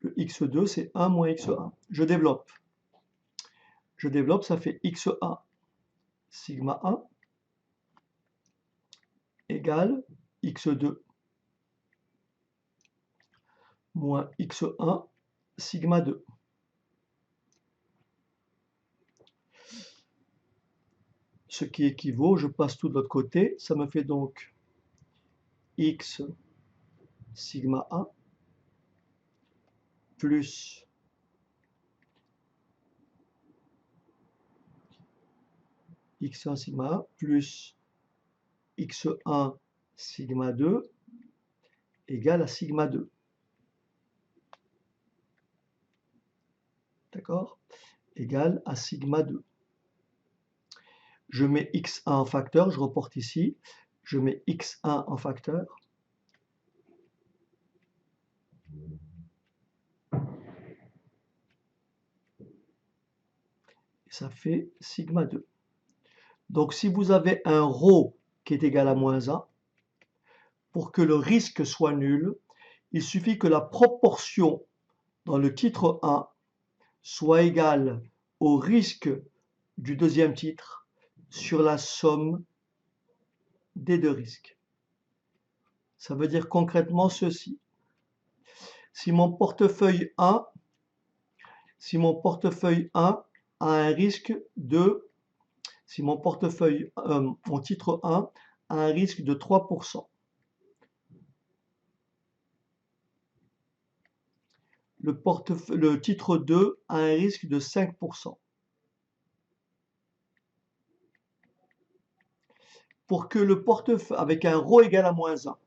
Le x2 c'est 1 moins x1. Je développe, ça fait x1 sigma 1 égale x2 moins x1 sigma 2. Ce qui équivaut, je passe tout de l'autre côté, ça me fait donc x sigma 1 plus x1 sigma 1 plus x1 sigma 2 égale à sigma 2. D'accord? Égale à sigma 2. Je mets x1 en facteur, je reporte ici. Je mets x1 en facteur. Et ça fait sigma 2. Donc si vous avez un ρ qui est égal à moins 1, pour que le risque soit nul, il suffit que la proportion dans le titre 1 soit égale au risque du deuxième titre sur la somme des deux risques. Ça veut dire concrètement ceci. Si mon portefeuille 1 a un risque de, si mon portefeuille, mon titre 1 a un risque de 3%, le titre 2 a un risque de 5%. Pour que le portefeuille, avec un ρ égal à moins 1,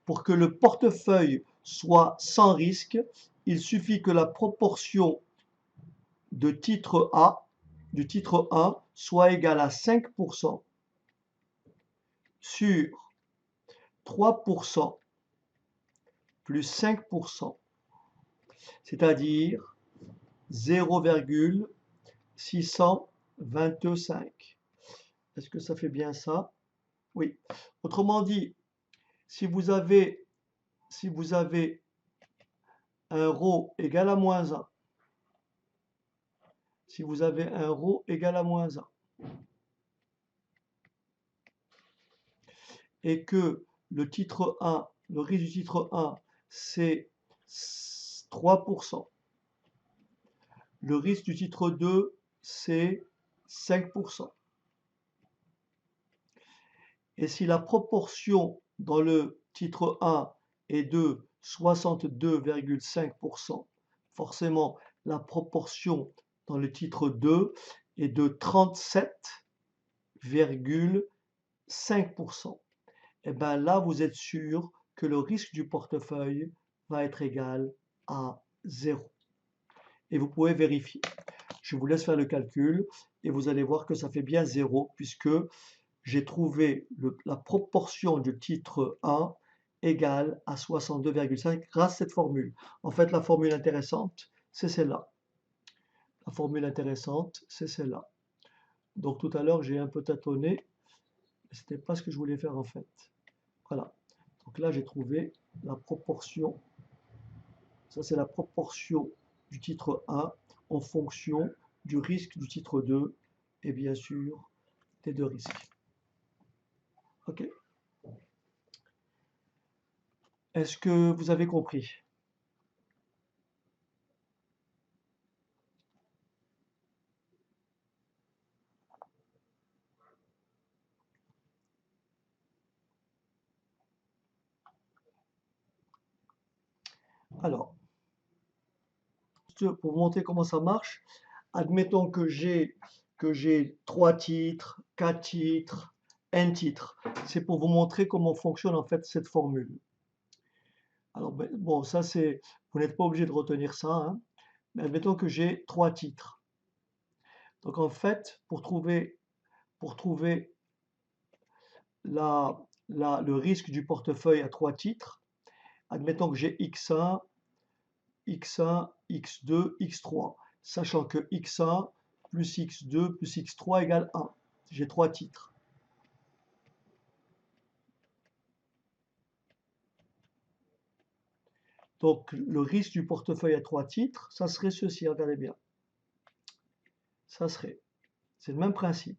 pour que le portefeuille soit sans risque, il suffit que la proportion de titre A, du titre 1, soit égale à 5% sur 3% plus 5%, c'est-à-dire 0,625. Est-ce que ça fait bien ça? Oui. Autrement dit, si vous avez un ρ égal à moins 1, si vous avez un ρ égal à moins 1, et que le titre 1, le risque du titre 1, c'est 3%, le risque du titre 2, c'est 5%. Et si la proportion dans le titre 1 est de 62,5%, forcément la proportion dans le titre 2 est de 37,5%. Et bien là, vous êtes sûr que le risque du portefeuille va être égal à 0. Et vous pouvez vérifier. Je vous laisse faire le calcul et vous allez voir que ça fait bien 0 puisque j'ai trouvé la proportion du titre 1 égale à 62,5 grâce à cette formule. En fait, la formule intéressante, c'est celle-là. La formule intéressante, c'est celle-là. Donc tout à l'heure, j'ai un peu tâtonné. Ce n'était pas ce que je voulais faire en fait. Voilà. Donc là, j'ai trouvé la proportion. Ça, c'est la proportion du titre 1 en fonction du risque du titre 2 et bien sûr des deux risques. OK. Est-ce que vous avez compris? Alors, pour vous montrer comment ça marche, admettons que j'ai 3 titres, 4 titres, n titres. C'est pour vous montrer comment fonctionne en fait cette formule. Alors, bon, ça c'est, vous n'êtes pas obligé de retenir ça, hein, mais admettons que j'ai 3 titres. Donc en fait, pour trouver le risque du portefeuille à 3 titres, admettons que j'ai X1, X1, X2, X3, sachant que X1 plus X2 plus X3 égale 1. J'ai 3 titres. Donc le risque du portefeuille à 3 titres, ça serait ceci, regardez bien. Ça serait, c'est le même principe.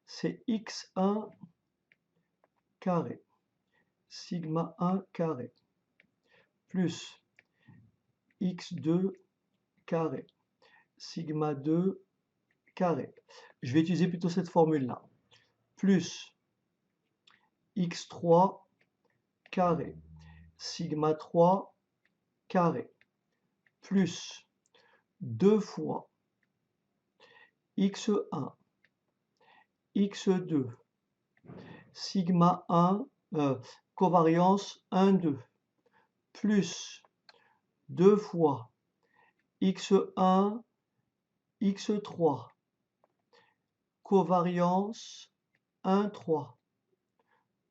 C'est X1 carré, sigma 1 carré, plus X2 carré, sigma 2 carré. Je vais utiliser plutôt cette formule-là. Plus X3 carré, sigma 3 carré, plus 2 fois X1, X2, sigma 1, covariance 1, 2, plus 2 fois X1, X3, covariance 1, 3,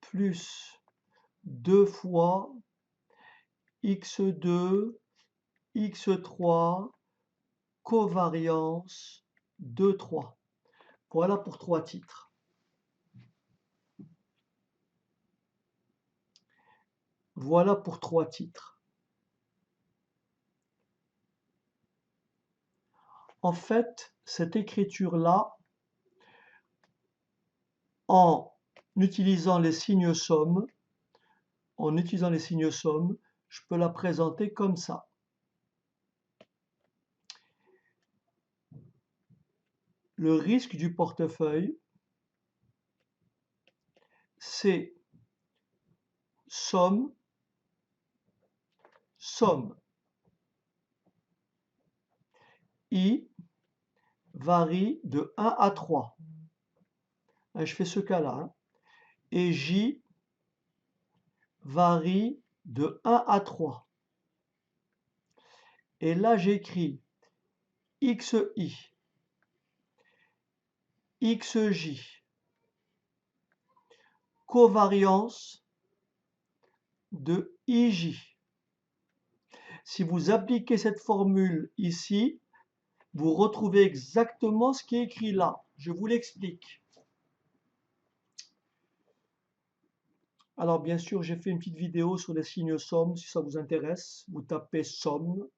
plus 2 fois X2, X3, covariance 2, 3. Voilà pour 3 titres. Voilà pour 3 titres. En fait, cette écriture-là, en utilisant les signes somme, je peux la présenter comme ça. Le risque du portefeuille, c'est somme, somme. I varie de 1 à 3. Je fais ce cas-là. Hein. Et J varie de 1 à 3. Et là, j'écris XI, XJ, covariance de IJ. Si vous appliquez cette formule ici, vous retrouvez exactement ce qui est écrit là. Je vous l'explique. Alors bien sûr, j'ai fait une petite vidéo sur les signes somme, si ça vous intéresse. Vous tapez somme,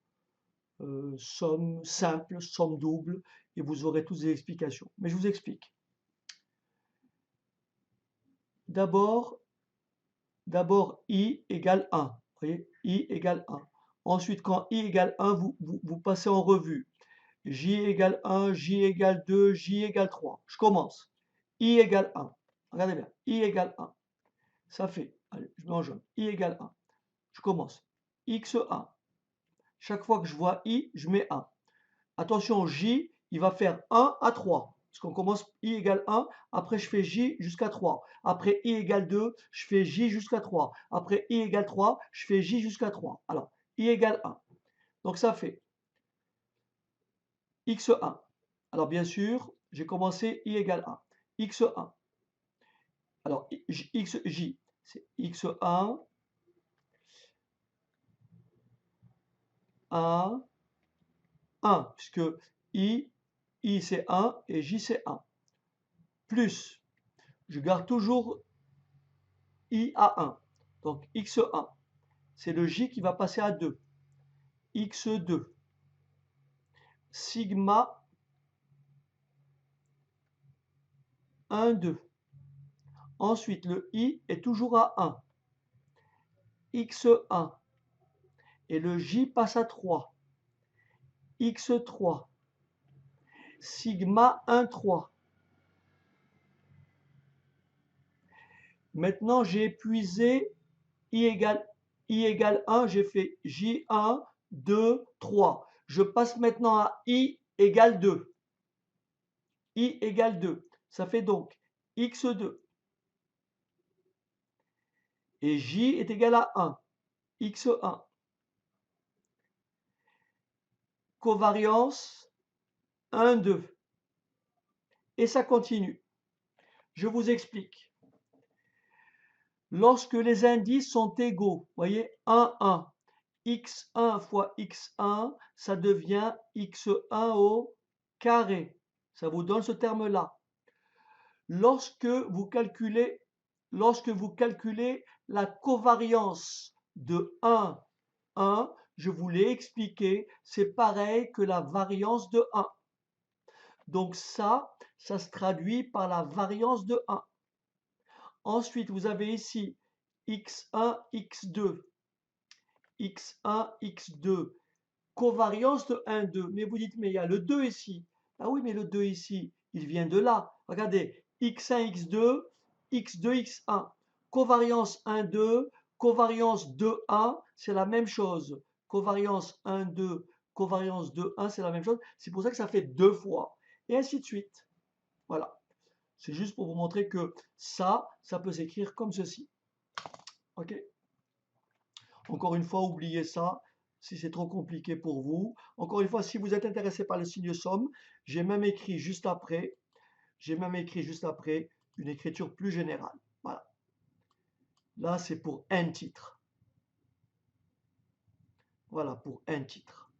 somme simple, somme double, et vous aurez toutes les explications. Mais je vous explique. D'abord, I égale 1. Vous voyez, I égale 1. Ensuite, quand I égale 1, vous passez en revue. J égale 1, J égale 2, J égale 3. Je commence. I égale 1. Regardez bien. I égale 1. Ça fait, allez, je mets en jaune. I égale 1. Je commence. X1. Chaque fois que je vois I, je mets 1. Attention, J, il va faire 1 à 3. Parce qu'on commence I égale 1, après je fais J jusqu'à 3. Après I égale 2, je fais J jusqu'à 3. Après I égale 3, je fais J jusqu'à 3. Alors, I égale 1. Donc ça fait X1. Alors bien sûr, j'ai commencé I égale 1. X1. Alors XJ, c'est X1, 1, 1, puisque I c'est 1 et J c'est 1. Plus, je garde toujours I à 1. Donc X1, c'est le J qui va passer à 2. X2, sigma 1, 2. Ensuite, le I est toujours à 1. X1. Et le J passe à 3. X3. Sigma 1, 3. Maintenant, j'ai épuisé I égale 1, j'ai fait J1, 2, 3. Je passe maintenant à I égale 2. I égale 2. Ça fait donc X2. Et J est égal à 1. X1. Covariance 1, 2. Et ça continue. Je vous explique. Lorsque les indices sont égaux, voyez, 1, 1, x1 fois x1, ça devient x1 au carré. Ça vous donne ce terme-là. Lorsque vous calculez la covariance de 1, 1, je vous l'ai expliqué, c'est pareil que la variance de 1. Donc ça se traduit par la variance de 1. Ensuite, vous avez ici x1, x2, x1, x2, covariance de 1, 2. Mais vous dites, mais il y a le 2 ici. Ah oui, mais le 2 ici, il vient de là. Regardez, x1, x2, x2, x1. Covariance 1, 2, covariance 2, 1, c'est la même chose. Covariance 1, 2, covariance 2, 1, c'est la même chose. C'est pour ça que ça fait 2 fois. Et ainsi de suite. Voilà. C'est juste pour vous montrer que ça peut s'écrire comme ceci. OK? Encore une fois, oubliez ça si c'est trop compliqué pour vous. Encore une fois, si vous êtes intéressé par le signe somme, j'ai même écrit juste après une écriture plus générale. Voilà. Là, c'est pour un titre. Voilà, pour un titre.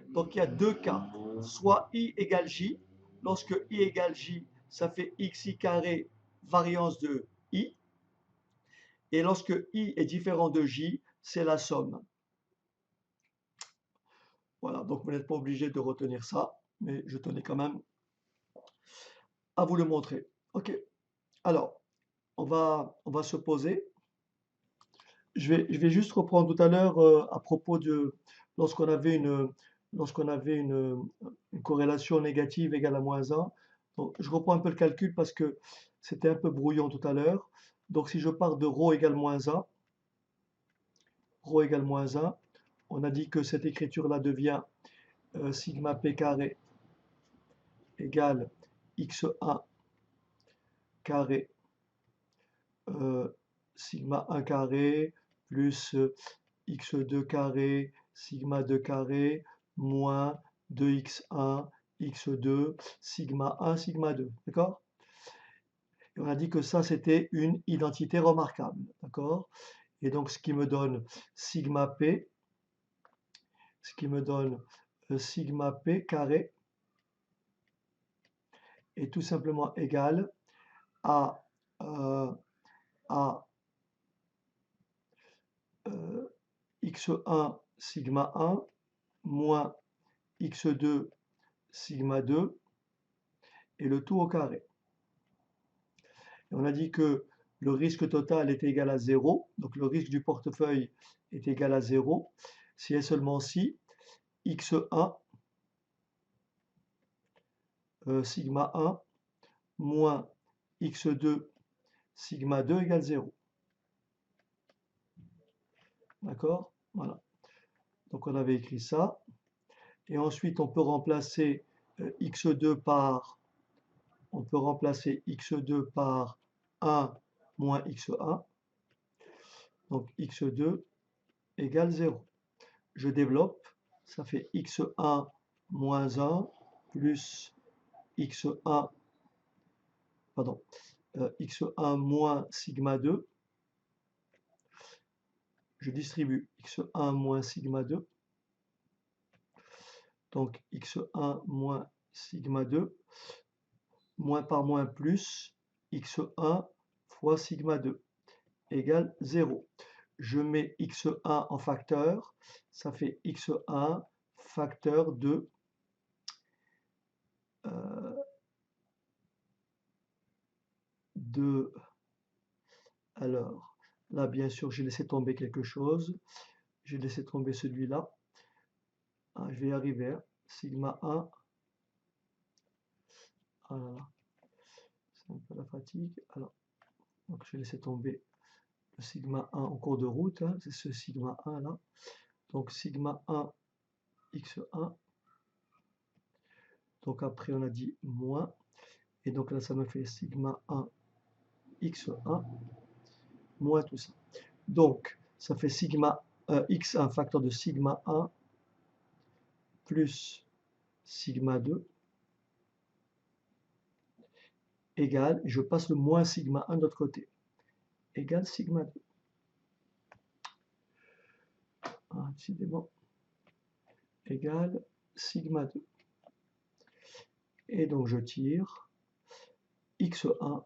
Donc, il y a deux cas. Soit I égale J. Lorsque I égale J, ça fait xi carré variance de I. Et lorsque I est différent de J, c'est la somme. Voilà, donc vous n'êtes pas obligé de retenir ça, mais je tenais quand même à vous le montrer. OK. Alors, on va se poser. Je vais juste reprendre tout à l'heure à propos de lorsqu'on avait lorsqu'on avait une corrélation négative égale à -1. Donc, je reprends un peu le calcul parce que c'était un peu brouillon tout à l'heure. Donc, si je pars de ρ égale -1, ρ égale -1, on a dit que cette écriture-là devient sigma p carré égale x1 carré sigma 1 carré plus x2 carré sigma 2 carré moins 2x1 x2 sigma 1 sigma 2. D'accord? Et on a dit que ça, c'était une identité remarquable. D'accord? Et donc, ce qui me donne sigma p, ce qui me donne sigma p carré est tout simplement égal à, euh, à x1 sigma 1 moins x2 sigma 2 et le tout au carré. Et on a dit que le risque total est égal à 0, donc le risque du portefeuille est égal à 0, si et seulement si x1 sigma 1 moins x2 sigma 2 égale 0. D'accord? Voilà. Donc on avait écrit ça. Et ensuite on peut remplacer x2 par, on peut remplacer x2 par 1 moins x1. Donc x2 égale 0. Je développe, ça fait x1 moins 1 plus x1, pardon, x1 moins sigma 2. Je distribue x1 moins sigma 2. Donc x1 moins sigma 2, moins par moins plus x1 fois sigma 2 égale 0. Je mets x1 en facteur, ça fait x1 facteur de alors là bien sûr j'ai laissé tomber quelque chose, j'ai laissé tomber celui-là. Ah, je vais y arriver, hein. Sigma 1, ah là là, c'est un peu la fatigue. Alors, donc je vais laisser tomber le sigma 1 en cours de route, hein. C'est ce sigma 1 là. Donc sigma 1 x1. Donc après on a dit moins. Et donc là ça me fait sigma 1 x1 moins tout ça. Donc ça fait sigma x1 facteur de sigma 1 plus sigma 2 égale, je passe le moins sigma 1 de l'autre côté, égale sigma 2. Ah, décidément, égale sigma 2. Et donc je tire x1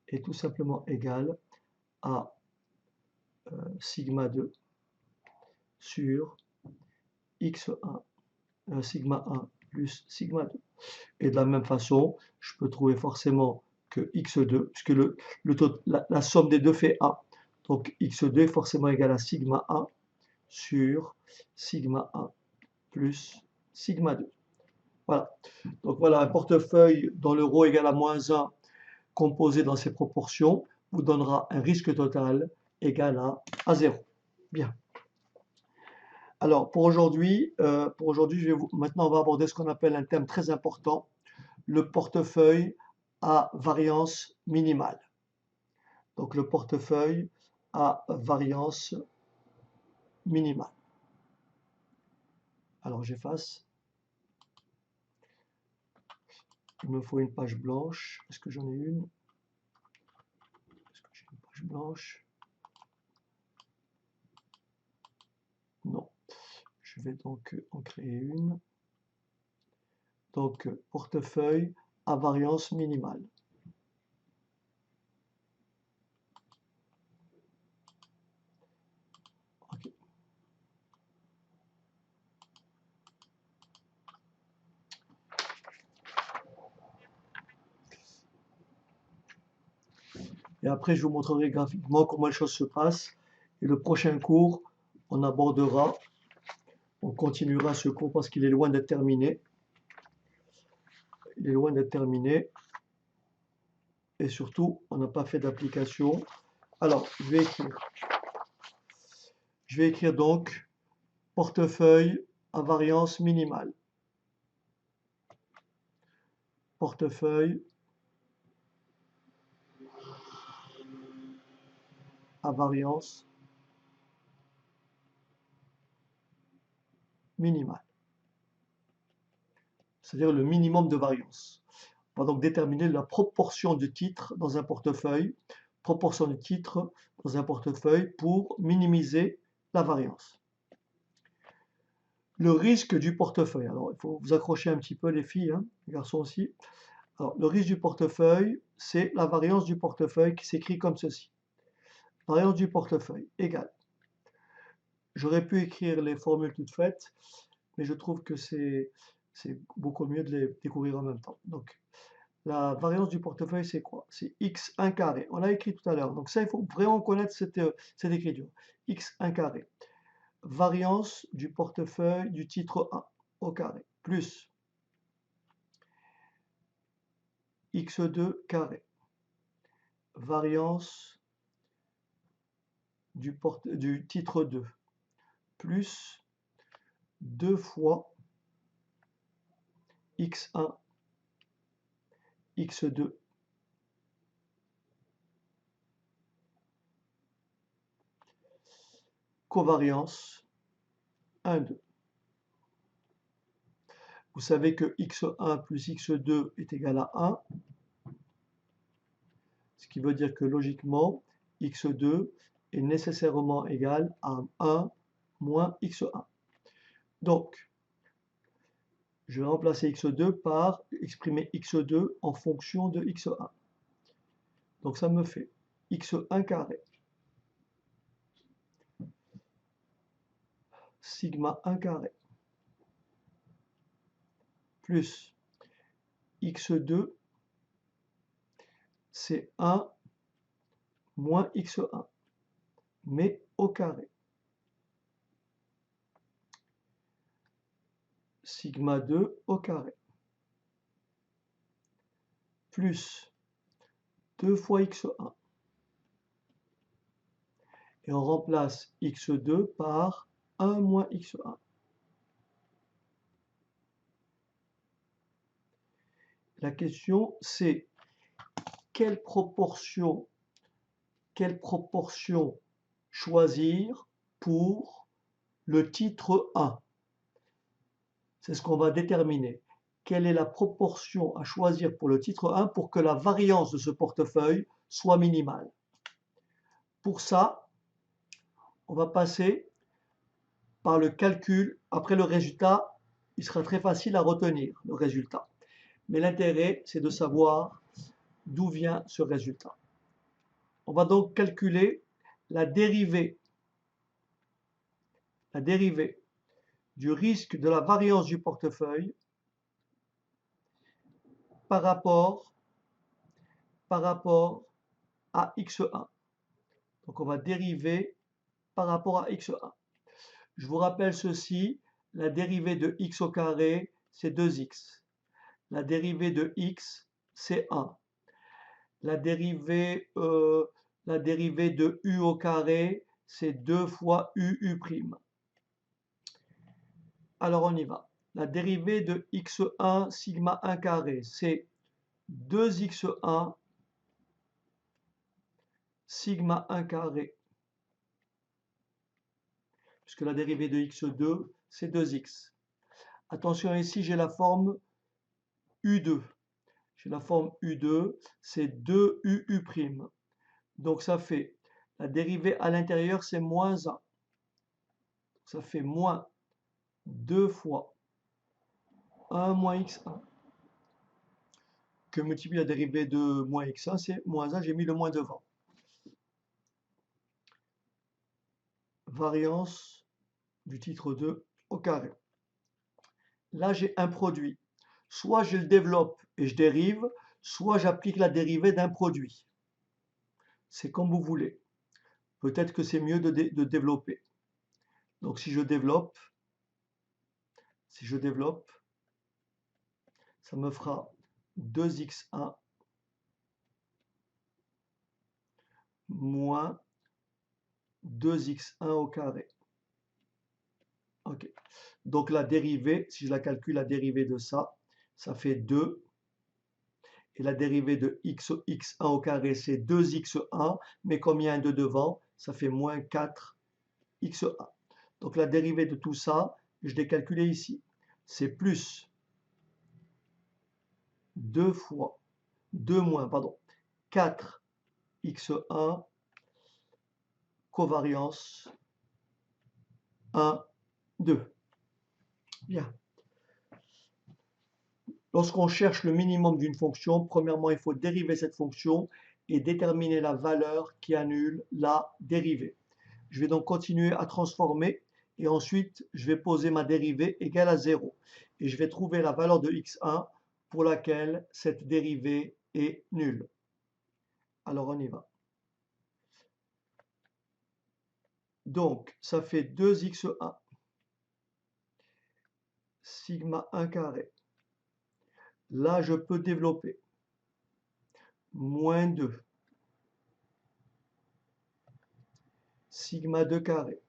est tout simplement égal à sigma 2 sur x1, sigma 1 plus sigma 2. Et de la même façon, je peux trouver forcément que x2, puisque la somme des deux fait 1. Donc x2 est forcément égal à sigma 1 sur sigma 1 plus sigma 2. Voilà. Donc voilà, un portefeuille dont le ρ égale à -1 composé dans ces proportions vous donnera un risque total égal à 0. Bien. Alors pour aujourd'hui, maintenant on va aborder ce qu'on appelle un thème très important, le portefeuille à variance minimale. Donc le portefeuille à variance minimale. Alors j'efface. Il me faut une page blanche. Est-ce que j'en ai une? Est-ce que j'ai une page blanche? Non. Je vais donc en créer une. Donc portefeuille à variance minimale. Okay. Et après, je vous montrerai graphiquement comment les choses se passent. Et le prochain cours, on abordera, on continuera ce cours parce qu'il est loin d'être terminé. Il est loin d'être terminé. Et surtout, on n'a pas fait d'application. Alors, je vais écrire. Je vais écrire donc portefeuille à variance minimale. Portefeuille à variance minimale. C'est-à-dire le minimum de variance. On va donc déterminer la proportion de titres dans un portefeuille, proportion de titres dans un portefeuille pour minimiser la variance. Le risque du portefeuille. Alors, il faut vous accrocher un petit peu les filles, hein, les garçons aussi. Alors, le risque du portefeuille, c'est la variance du portefeuille qui s'écrit comme ceci. Variance du portefeuille égale. J'aurais pu écrire les formules toutes faites, mais je trouve que c'est beaucoup mieux de les découvrir en même temps. Donc, la variance du portefeuille, c'est quoi? C'est x1 carré. On l'a écrit tout à l'heure. Donc ça, il faut vraiment connaître cette écriture. x1 carré. Variance du portefeuille du titre 1 au carré. Plus x2 carré. Variance du titre 2. Plus 2 fois x1 x2 covariance 1, 2. Vous savez que x1 plus x2 est égal à 1, ce qui veut dire que logiquement, x2 est nécessairement égal à 1 moins x1. Donc, je vais remplacer x2 par exprimer x2 en fonction de x1. Donc ça me fait x1 carré sigma 1 carré plus x2, c'est 1 moins x1, mais au carré. Sigma 2 au carré plus 2 fois x1. Et on remplace x2 par 1 moins x1. La question, c'est quelle proportion choisir pour le titre 1? C'est ce qu'on va déterminer. Quelle est la proportion à choisir pour le titre 1 pour que la variance de ce portefeuille soit minimale? Pour ça, on va passer par le calcul. Après le résultat, il sera très facile à retenir, le résultat. Mais l'intérêt, c'est de savoir d'où vient ce résultat. On va donc calculer la dérivée du risque de la variance du portefeuille par rapport à x1. Donc on va dériver par rapport à x1. Je vous rappelle ceci, la dérivée de x au carré, c'est 2x. La dérivée de x, c'est 1. La dérivée de u au carré, c'est 2 fois u'. Alors on y va. La dérivée de x1 sigma 1 carré, c'est 2x1 sigma 1 carré, puisque la dérivée de x2, c'est 2x. Attention ici, j'ai la forme u2. J'ai la forme u2, c'est 2u'. Donc ça fait, la dérivée à l'intérieur, c'est moins 1. Ça fait moins 2 fois 1 moins x1. Que multiplie la dérivée de moins x1, c'est moins 1, j'ai mis le moins devant. Variance du titre 2 au carré. Là, j'ai un produit. Soit je le développe et je dérive, soit j'applique la dérivée d'un produit. c'est comme vous voulez. Peut-être que c'est mieux de développer. Donc si je développe, ça me fera 2x1 moins 2x1 au carré. Ok. Donc la dérivée, si je la calcule, la dérivée de ça, ça fait 2. Et la dérivée de x1 au carré, c'est 2x1. Mais comme il y a un 2 devant, ça fait moins 4x1. Donc la dérivée de tout ça, je l'ai calculé ici. C'est plus 2 fois 2 moins, pardon, 4x1 covariance 1, 2. Bien. Lorsqu'on cherche le minimum d'une fonction, premièrement, il faut dériver cette fonction et déterminer la valeur qui annule la dérivée. Je vais donc continuer à transformer et ensuite, je vais poser ma dérivée égale à 0. Et je vais trouver la valeur de x1 pour laquelle cette dérivée est nulle. Alors, on y va. Donc, ça fait 2x1 sigma 1 carré. Là, je peux développer. Moins 2 sigma 2 carré.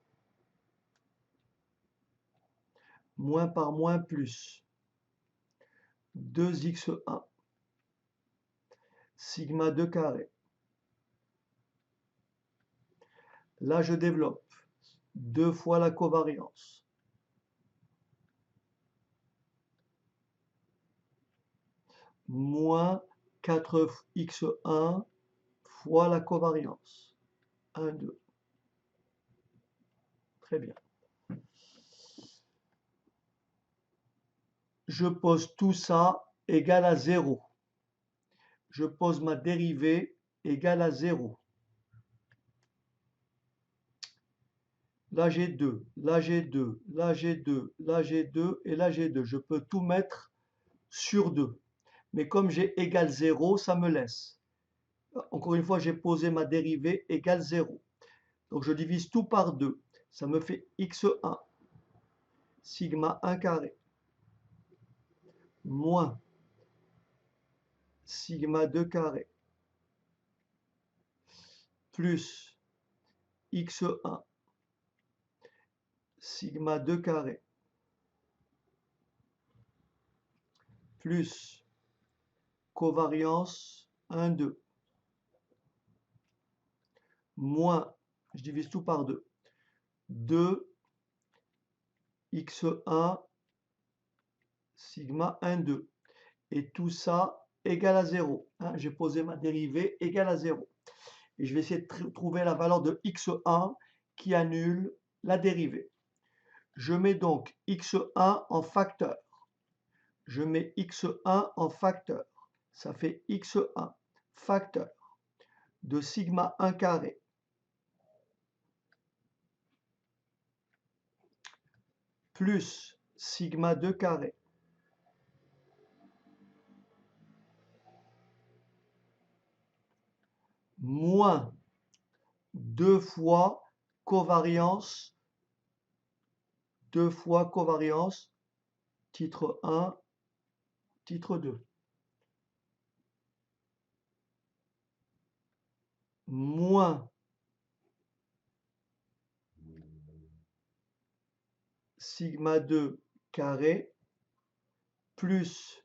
Moins par moins plus 2x1 sigma 2 carré. Là, je développe 2 fois la covariance. Moins 4x1 fois la covariance. 1, 2. Très bien. Je pose tout ça égal à 0. Je pose ma dérivée égale à 0. Là j'ai 2, là j'ai 2, là j'ai 2, là j'ai 2 et là j'ai 2. Je peux tout mettre sur 2. Mais comme j'ai égal 0, ça me laisse. Encore une fois, j'ai posé ma dérivée égale 0. Donc je divise tout par 2. Ça me fait x1 sigma 1 carré moins sigma 2 carré plus x1 sigma 2 carré plus covariance 1, 2 moins, je divise tout par 2, 2 x1 sigma 1, 2. Et tout ça égale à 0. Hein, j'ai posé ma dérivée égale à 0. Et je vais essayer de trouver la valeur de x1 qui annule la dérivée. Je mets donc x1 en facteur. Je mets x1 en facteur. Ça fait x1 facteur de sigma 1 carré plus sigma 2 carré moins 2 fois covariance, titre 1, titre 2, moins sigma 2 carré plus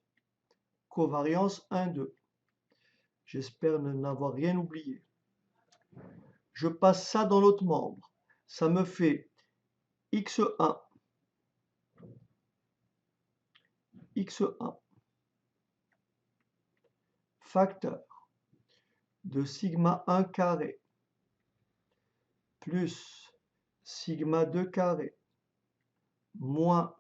covariance 1, 2. J'espère ne n'avoir rien oublié. Je passe ça dans l'autre membre. Ça me fait x1 facteur de sigma 1 carré plus sigma 2 carré moins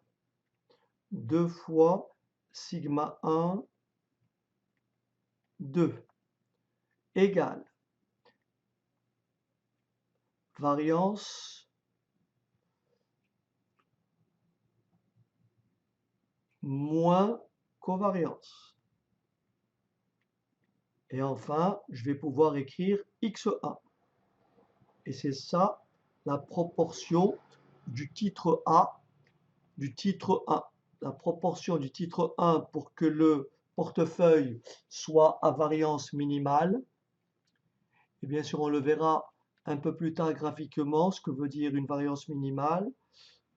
2 fois sigma 1, 2 égale variance moins covariance Et enfin, je vais pouvoir écrire x1. Et c'est ça la proportion du titre A, du titre 1. La proportion du titre 1 pour que le portefeuille soit à variance minimale. Et bien sûr, on le verra un peu plus tard graphiquement, ce que veut dire une variance minimale.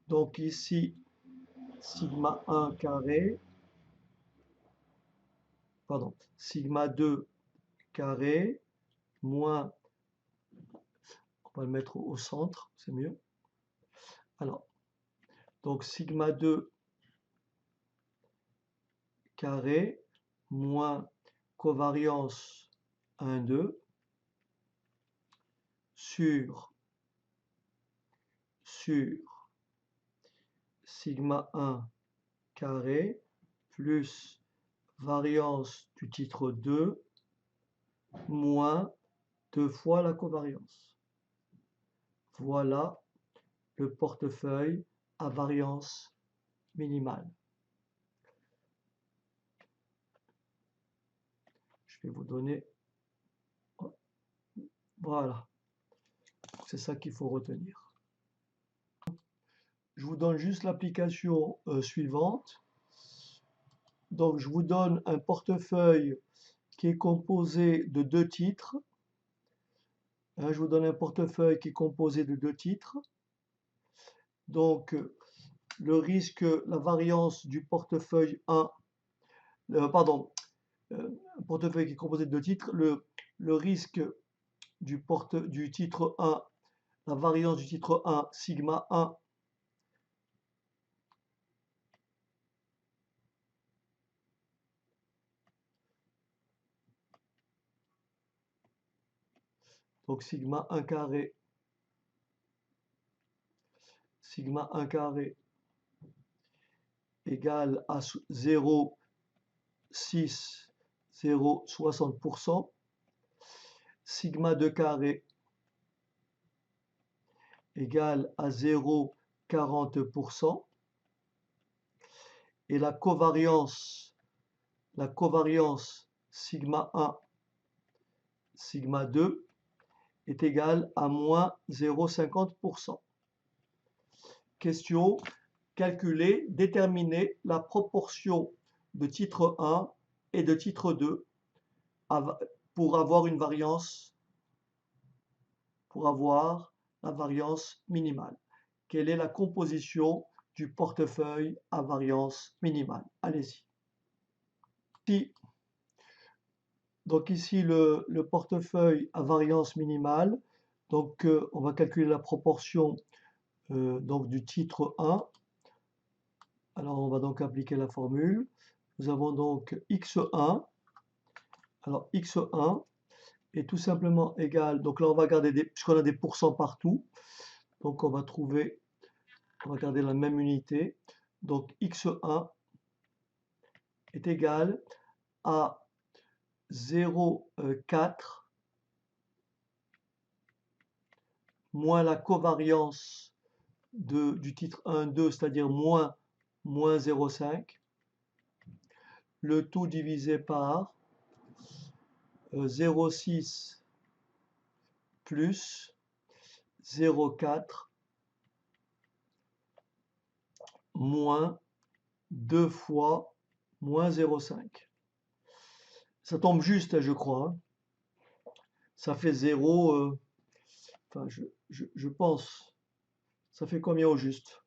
Donc ici, sigma 1 carré, pardon, sigma 2 carré, moins, on va le mettre au centre, c'est mieux. Alors, donc sigma 2 carré, moins covariance 1, 2, sur sigma 1 carré, plus variance du titre 2, moins 2 fois la covariance. Voilà le portefeuille à variance minimale. Je vais vous donner... Voilà. C'est ça qu'il faut retenir. Je vous donne juste l'application suivante. Donc, je vous donne un portefeuille qui est composé de 2 titres. Je vous donne un portefeuille qui est composé de 2 titres. Donc, le risque, la variance du portefeuille 1, pardon, un portefeuille qui est composé de 2 titres, le risque du titre 1, la variance du titre 1, sigma 1, donc sigma 1 carré égale à 0,6, 0,60%. Sigma 2 carré égale à 0,40%. Et la covariance sigma 1, sigma 2 est égale à moins 0,50%. Question, calculer, déterminer la proportion de titre 1 et de titre 2 pour avoir une variance, pour avoir la variance minimale. Quelle est la composition du portefeuille à variance minimale? Allez-y. Donc ici, le portefeuille à variance minimale. Donc, on va calculer la proportion donc, du titre 1. Alors, on va donc appliquer la formule. Nous avons donc x1. Alors, x1 est tout simplement égal. Donc là, on va garder puisqu'on a des pourcents partout. Donc, on va garder la même unité. Donc, x1 est égal à 0,4 moins la covariance du titre 1, 2, c'est-à-dire moins 0,5, le tout divisé par 0,6 plus 0,4 moins 2 fois moins 0,5. Ça tombe juste, je crois. Hein. Ça fait 0, enfin je pense. Ça fait combien au juste?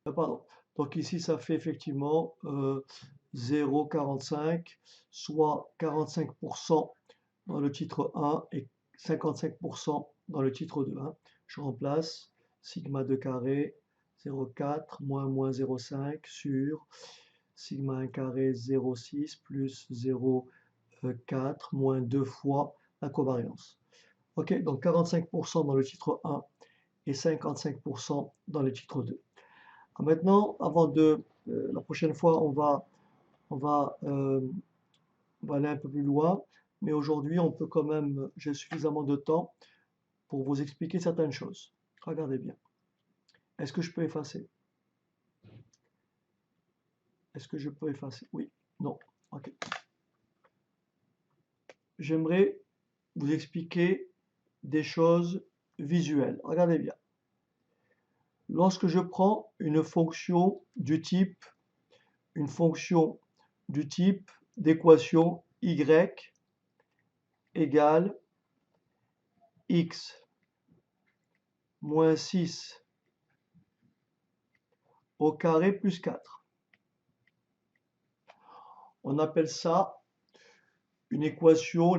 Pardon. Donc ici, ça fait effectivement 0,45, soit 45% dans le titre 1 et 55% dans le titre 2. Hein. Je remplace sigma 2 carré 0,4 moins 0,5 sur sigma 1 carré 0,6 plus 0,4 moins 2 fois la covariance. Ok, donc 45% dans le titre 1 et 55% dans le titre 2. Maintenant, avant la prochaine fois, on va aller un peu plus loin, mais aujourd'hui, on peut quand même, j'ai suffisamment de temps pour vous expliquer certaines choses. Regardez bien. Est-ce que je peux effacer? Est-ce que je peux effacer? Oui. Non. Ok. J'aimerais vous expliquer des choses visuelles. Regardez bien. Lorsque je prends une fonction du type d'équation y égale x moins 6 au carré plus 4. On appelle ça une équation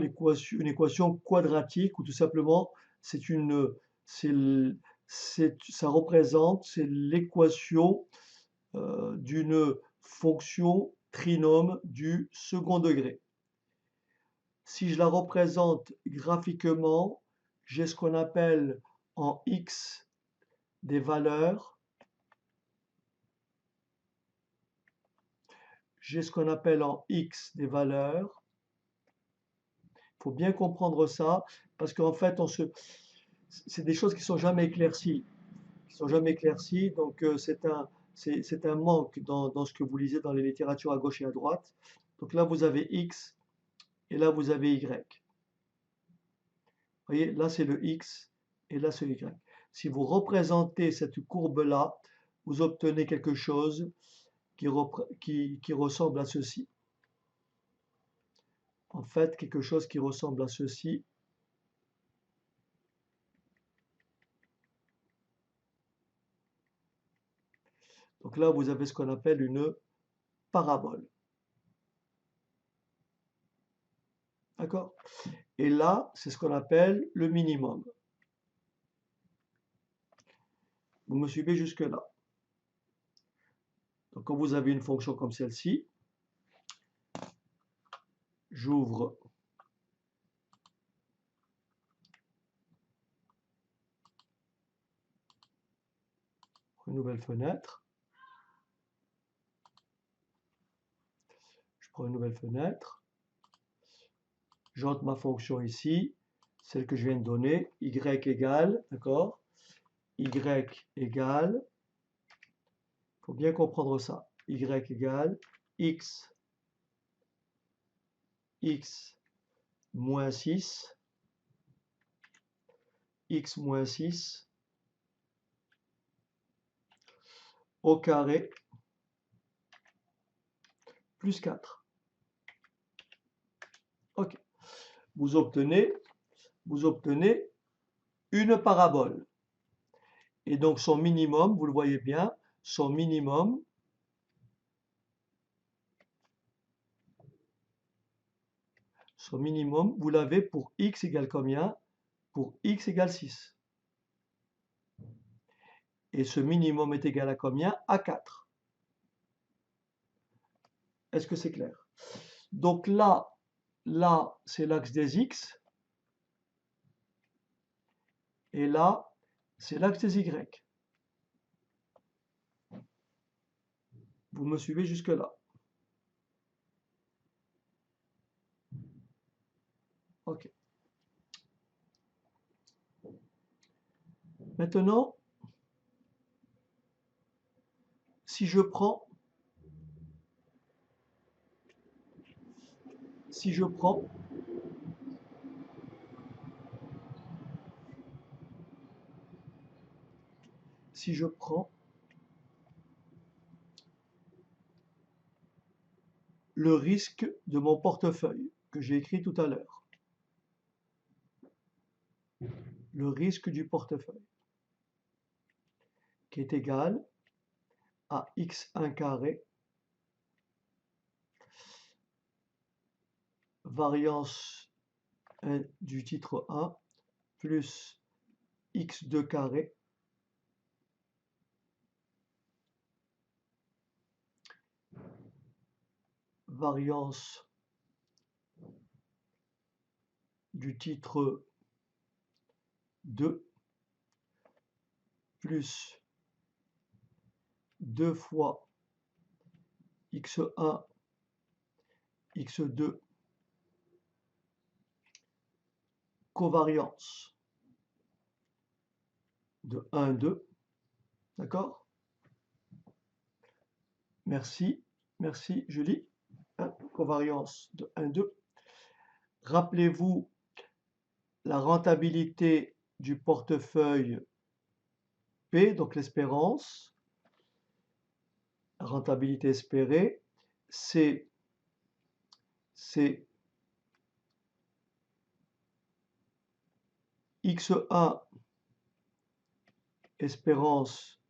quadratique, ou tout simplement c'est ça représente, c'est l'équation d'une fonction trinôme du second degré. Si je la représente graphiquement, j'ai ce qu'on appelle en x des valeurs. J'ai ce qu'on appelle en x des valeurs. Il faut bien comprendre ça, parce qu'en fait, c'est des choses qui sont jamais éclaircies. Donc, c'est un manque dans ce que vous lisez dans les littératures à gauche et à droite. Donc là, vous avez x et là, vous avez y. Vous voyez, là, c'est le x et là, c'est le y. Si vous représentez cette courbe-là, vous obtenez quelque chose qui ressemble à ceci. En fait, quelque chose qui ressemble à ceci. Donc là, vous avez ce qu'on appelle une parabole. D'accord? Et là, c'est ce qu'on appelle le minimum. Vous me suivez jusque-là? Donc quand vous avez une fonction comme celle-ci, j'ouvre une nouvelle fenêtre. Je prends une nouvelle fenêtre. J'entre ma fonction ici, celle que je viens de donner, y égale, d'accord? Y égale, il faut bien comprendre ça, y égale x moins 6, x moins 6 au carré plus 4. Ok. Vous obtenez une parabole. Et donc son minimum, vous le voyez bien, son minimum, vous l'avez pour x égale combien? Pour x égale 6. Et ce minimum est égal à combien? À 4. Est-ce que c'est clair? Donc là, c'est l'axe des x. Et là, c'est l'axe des y. Vous me suivez jusque-là? Ok. Maintenant, si je prends le risque de mon portefeuille que j'ai écrit tout à l'heure, le risque du portefeuille qui est égal à x1 carré variance du titre 1 plus x2 carré variance du titre 2 plus 2 fois x1, x2 covariance de 1, 2. D'accord? Merci, Julie. covariance de 1, 2. Rappelez-vous la rentabilité du portefeuille P, donc l'espérance, la rentabilité espérée, c'est X1 espérance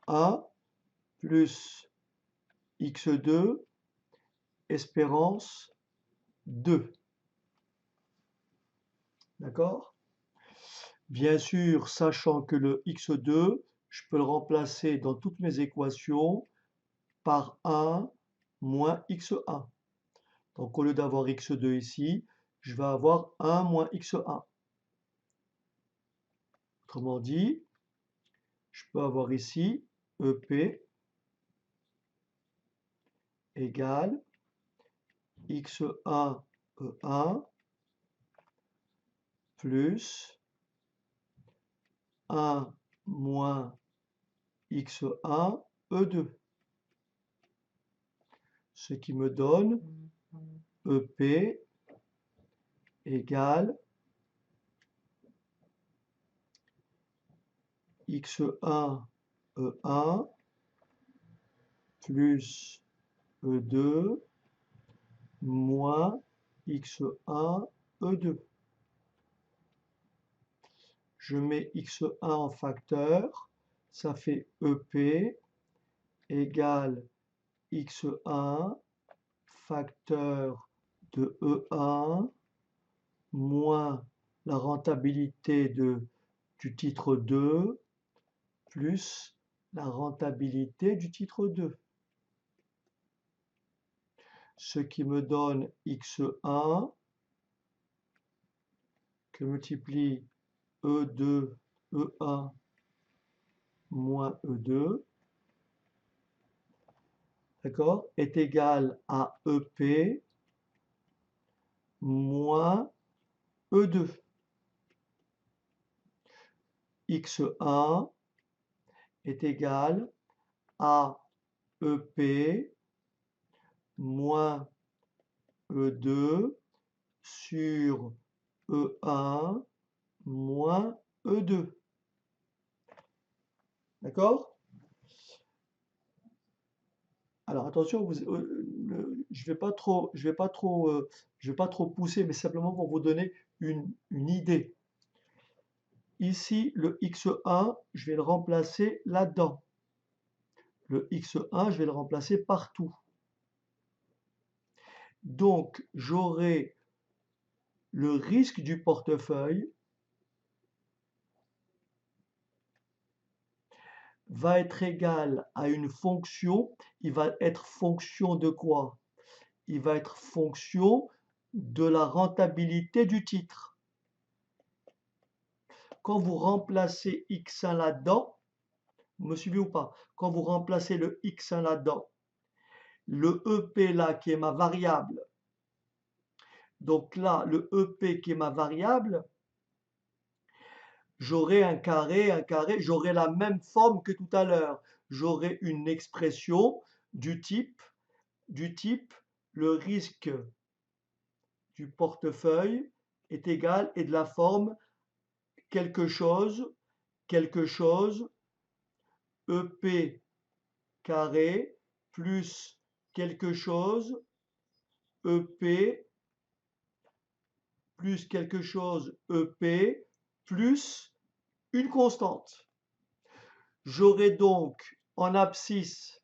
1 plus X2 espérance 2. D'accord? Bien sûr, sachant que le X2, je peux le remplacer dans toutes mes équations par 1 moins X1. Donc, au lieu d'avoir X2 ici, je vais avoir 1 moins X1. Autrement dit, je peux avoir ici EP égale X1 E1 plus 1 moins X1 E2. Ce qui me donne EP égale X1 E1 plus E2 moins X1 E2. Je mets X1 en facteur, ça fait EP égale X1 facteur de E1 moins la rentabilité du titre 2 plus la rentabilité du titre 2. Ce qui me donne X1 que multiplie E2, E1 moins E2, d'accord, est égal à EP moins E2. X1 est égal à EP moins E2 sur E1 moins E2. D'accord? Alors attention, je vais pas trop pousser, mais simplement pour vous donner une idée. Ici, le X1, je vais le remplacer là-dedans. Le X1, je vais le remplacer partout. Donc, j'aurai le risque du portefeuille va être égal à une fonction. Il va être fonction de quoi? Il va être fonction de la rentabilité du titre. Quand vous remplacez X1 là-dedans, vous me suivez ou pas? Quand vous remplacez le X1 là-dedans, le EP là qui est ma variable, donc là, le EP qui est ma variable, j'aurai un carré, j'aurai la même forme que tout à l'heure. J'aurai une expression du type le risque du portefeuille est égal et de la forme quelque chose, EP carré plus quelque chose, EP plus quelque chose, EP plus une constante. J'aurai donc en abscisse,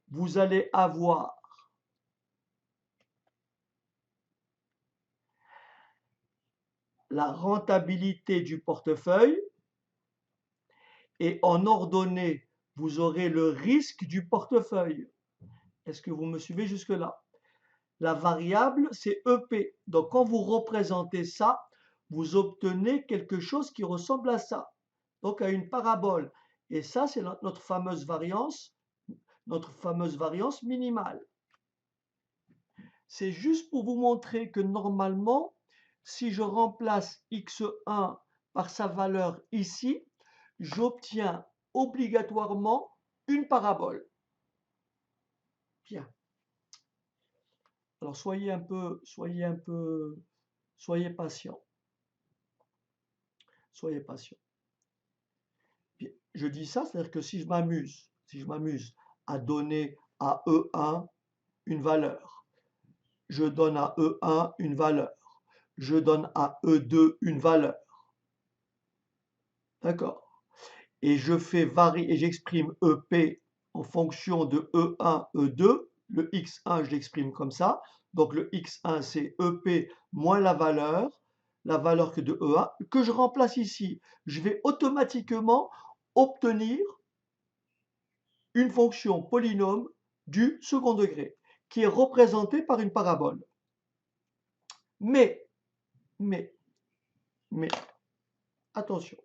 vous allez avoir la rentabilité du portefeuille et en ordonnée, vous aurez le risque du portefeuille. Est-ce que vous me suivez jusque-là? La variable, c'est EP. Donc, quand vous représentez ça, vous obtenez quelque chose qui ressemble à ça, donc à une parabole. Et ça, c'est notre fameuse variance minimale. C'est juste pour vous montrer que normalement, si je remplace x1 par sa valeur ici, j'obtiens obligatoirement une parabole. Bien. Alors soyez patient. Soyez patient. Bien. Je dis ça, c'est-à-dire que si je m'amuse à donner à E1 une valeur, je donne à E1 une valeur, je donne à E2 une valeur. D'accord? Et je fais varier et j'exprime EP en fonction de E1, E2. Le X1, je l'exprime comme ça. Donc le X1, c'est EP moins la valeur que de E1, que je remplace ici. Je vais automatiquement obtenir une fonction polynôme du second degré, qui est représentée par une parabole. Mais, attention.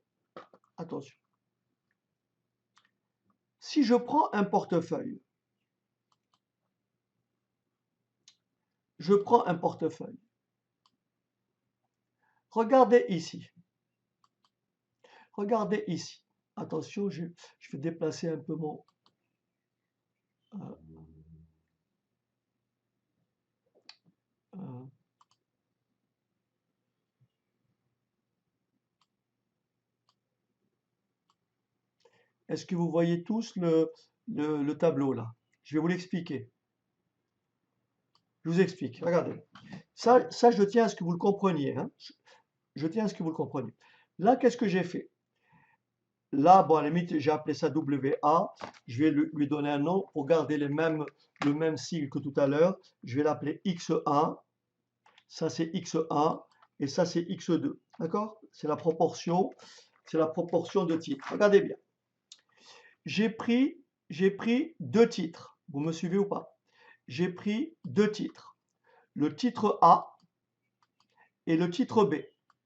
Si je prends un portefeuille, regardez ici. Attention, je vais déplacer un peu mon... Est-ce que vous voyez tous le tableau là? Je vais vous l'expliquer. Je vous explique. Regardez. Ça, je tiens à ce que vous le compreniez. Hein. Je tiens à ce que vous le compreniez. Là, qu'est-ce que j'ai fait? Là, bon, à la limite, j'ai appelé ça WA. Je vais lui donner un nom pour garder le même sigle que tout à l'heure. Je vais l'appeler X1. Ça, c'est X1. Et ça, c'est X2. D'accord? C'est la proportion de titres. Regardez bien. J'ai pris 2 titres. Vous me suivez ou pas? J'ai pris 2 titres. Le titre A et le titre B.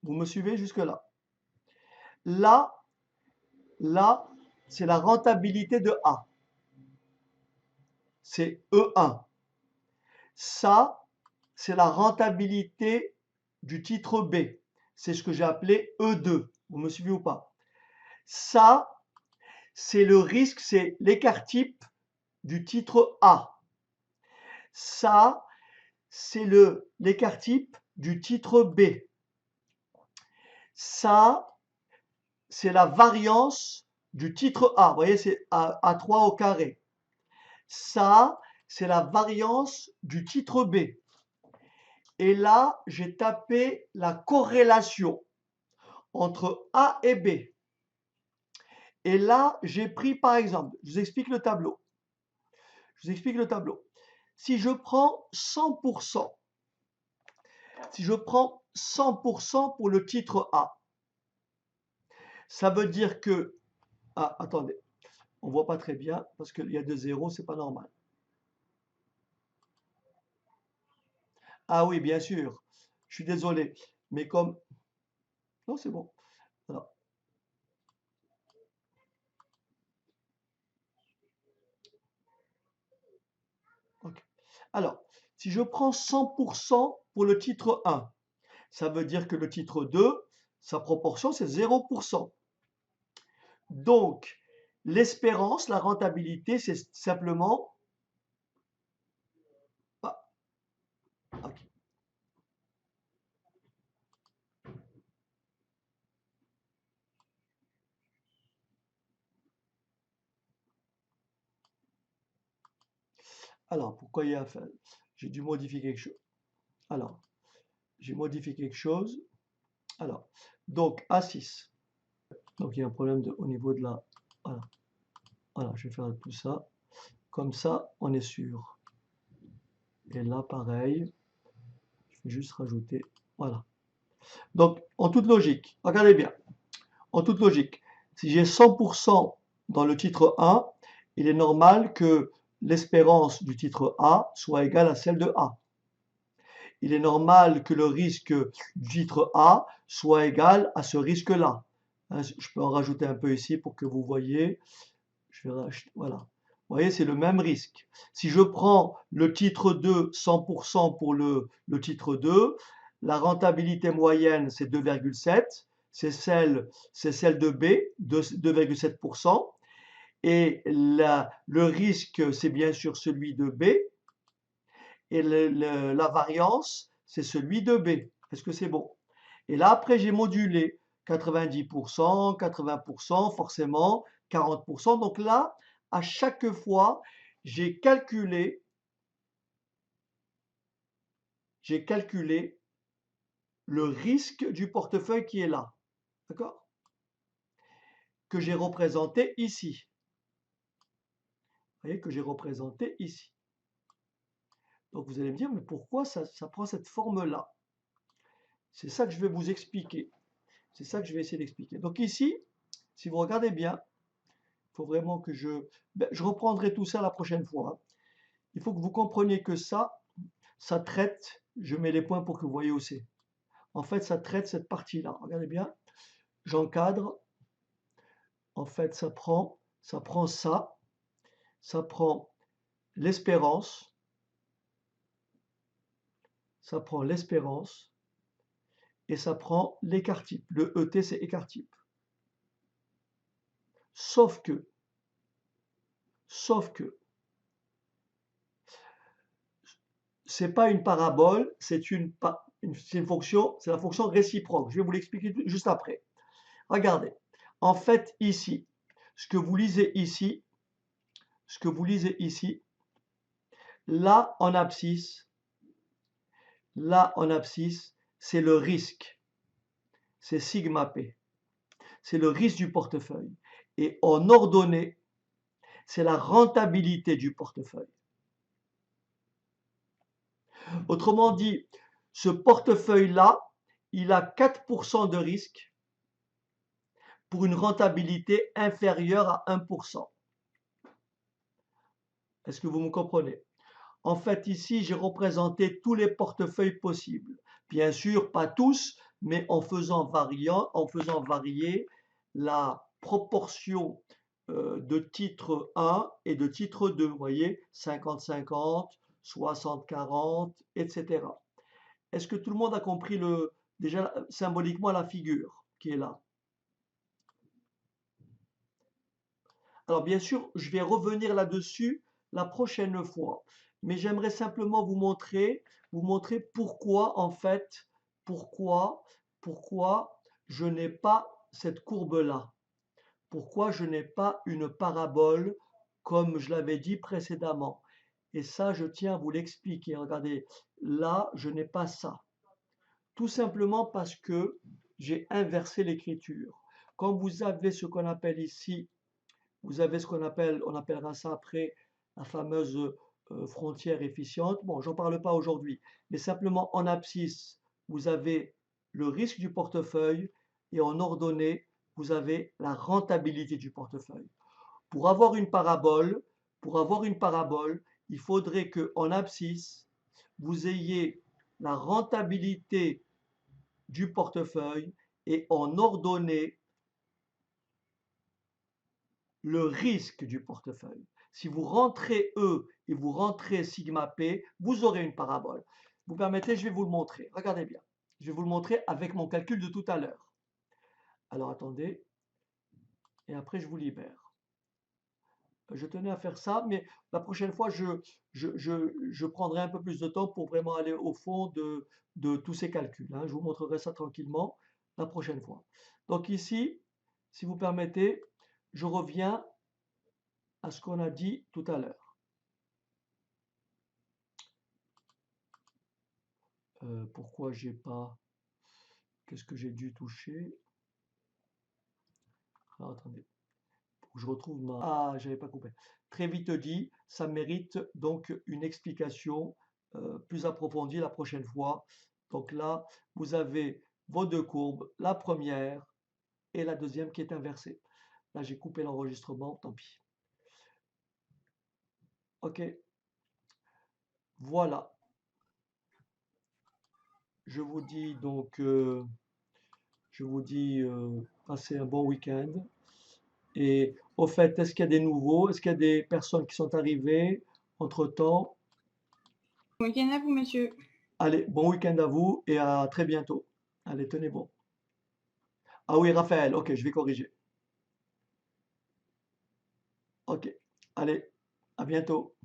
Vous me suivez jusque-là? Là, c'est la rentabilité de A. C'est E1. Ça, c'est la rentabilité du titre B. C'est ce que j'ai appelé E2. Vous me suivez ou pas? Ça, c'est le risque, c'est l'écart type du titre A. Ça, c'est l'écart type du titre B. Ça, c'est la variance du titre A. Vous voyez, c'est A3 au carré. Ça, c'est la variance du titre B. Et là, j'ai tapé la corrélation entre A et B. Et là, j'ai pris, par exemple, je vous explique le tableau. Si je prends 100%, pour le titre A, ça veut dire que... Ah, attendez, on ne voit pas très bien parce qu'il y a 2 zéros, c'est pas normal. Ah oui, bien sûr, je suis désolé, mais comme... Non, c'est bon. Alors, okay. Alors, si je prends 100% pour le titre 1, ça veut dire que le titre 2, sa proportion, c'est 0%. Donc, l'espérance, la rentabilité, c'est simplement... Ah, okay. Alors, pourquoi il y a... J'ai dû modifier quelque chose. Alors, j'ai modifié quelque chose. Alors, donc A6. Donc, il y a un problème au niveau de la... Voilà. Voilà, je vais faire tout ça. Comme ça, on est sûr. Et là, pareil. Je vais juste rajouter... Voilà. Donc, en toute logique, regardez bien. En toute logique, si j'ai 100% dans le titre 1, il est normal que l'espérance du titre A soit égale à celle de A. Il est normal que le risque du titre A soit égal à ce risque-là. Je peux en rajouter un peu ici pour que vous voyez. Voilà. Vous voyez, c'est le même risque. Si je prends le titre 2, 100% pour le titre 2, la rentabilité moyenne, c'est 2,7. C'est celle de B, 2,7%. Et le risque, c'est bien sûr celui de B. Et la variance, c'est celui de B. Est-ce que c'est bon? Et là, après, j'ai modulé 90%, 80%, forcément, 40%. Donc là, à chaque fois, j'ai calculé le risque du portefeuille qui est là. D'accord? Que j'ai représenté ici. Vous voyez que j'ai représenté ici. Donc vous allez me dire, mais pourquoi ça prend cette forme-là? C'est ça que je vais vous expliquer. C'est ça que je vais essayer d'expliquer. Donc ici, si vous regardez bien, il faut vraiment que je reprendrai tout ça la prochaine fois, hein. Il faut que vous compreniez que ça traite, je mets les points pour que vous voyez où c'est. En fait, ça traite cette partie-là. Regardez bien, j'encadre. En fait, ça prend ça, ça prend l'espérance, ça prend l'espérance, et ça prend l'écart-type. Le ET, c'est écart-type. Sauf que, c'est pas une parabole, c'est une fonction, c'est la fonction réciproque. Je vais vous l'expliquer juste après. Regardez, en fait, ici, ce que vous lisez ici, là en abscisse, c'est le risque, c'est sigma P, c'est le risque du portefeuille. Et en ordonnée, c'est la rentabilité du portefeuille. Autrement dit, ce portefeuille-là, il a 4% de risque pour une rentabilité inférieure à 1%. Est-ce que vous me comprenez? En fait, ici, j'ai représenté tous les portefeuilles possibles. Bien sûr, pas tous, mais en faisant varier la proportion de titre 1 et de titre 2. Vous voyez, 50-50, 60-40, etc. Est-ce que tout le monde a compris déjà symboliquement la figure qui est là? Alors bien sûr, je vais revenir là-dessus la prochaine fois, mais j'aimerais simplement vous montrer pourquoi en fait, pourquoi je n'ai pas cette courbe-là, pourquoi je n'ai pas une parabole comme je l'avais dit précédemment. Et ça, je tiens à vous l'expliquer. Regardez, là, je n'ai pas ça. Tout simplement parce que j'ai inversé l'écriture. Quand vous avez ce qu'on appelle ici, vous avez ce qu'on appelle, on appellera ça après la fameuse frontière efficiente. Bon, j'en parle pas aujourd'hui, mais simplement en abscisse, vous avez le risque du portefeuille et en ordonnée, vous avez la rentabilité du portefeuille. Pour avoir une parabole, il faudrait que en abscisse, vous ayez la rentabilité du portefeuille et en ordonnée le risque du portefeuille. Si vous rentrez E et vous rentrez sigma P, vous aurez une parabole. Vous permettez, je vais vous le montrer. Regardez bien. Je vais vous le montrer avec mon calcul de tout à l'heure. Alors attendez. Et après, je vous libère. Je tenais à faire ça, mais la prochaine fois, je prendrai un peu plus de temps pour vraiment aller au fond de tous ces calculs, hein. Je vous montrerai ça tranquillement la prochaine fois. Donc ici, si vous permettez, je reviens à ce qu'on a dit tout à l'heure. Pourquoi j'ai pas... Qu'est-ce que j'ai dû toucher? Alors, attendez. Faut que je retrouve ma... Ah, j'avais pas coupé. Très vite dit, ça mérite donc une explication plus approfondie la prochaine fois. Donc là, vous avez vos deux courbes, la première et la deuxième qui est inversée. Là, j'ai coupé l'enregistrement, tant pis. Ok, voilà. Je vous dis donc, passez un bon week-end. Et au fait, est-ce qu'il y a des nouveaux? Est-ce qu'il y a des personnes qui sont arrivées entre-temps? Bon week-end à vous, monsieur. Allez, bon week-end à vous et à très bientôt. Allez, tenez bon. Ah oui, Raphaël, ok, je vais corriger. Ok. Allez, à bientôt.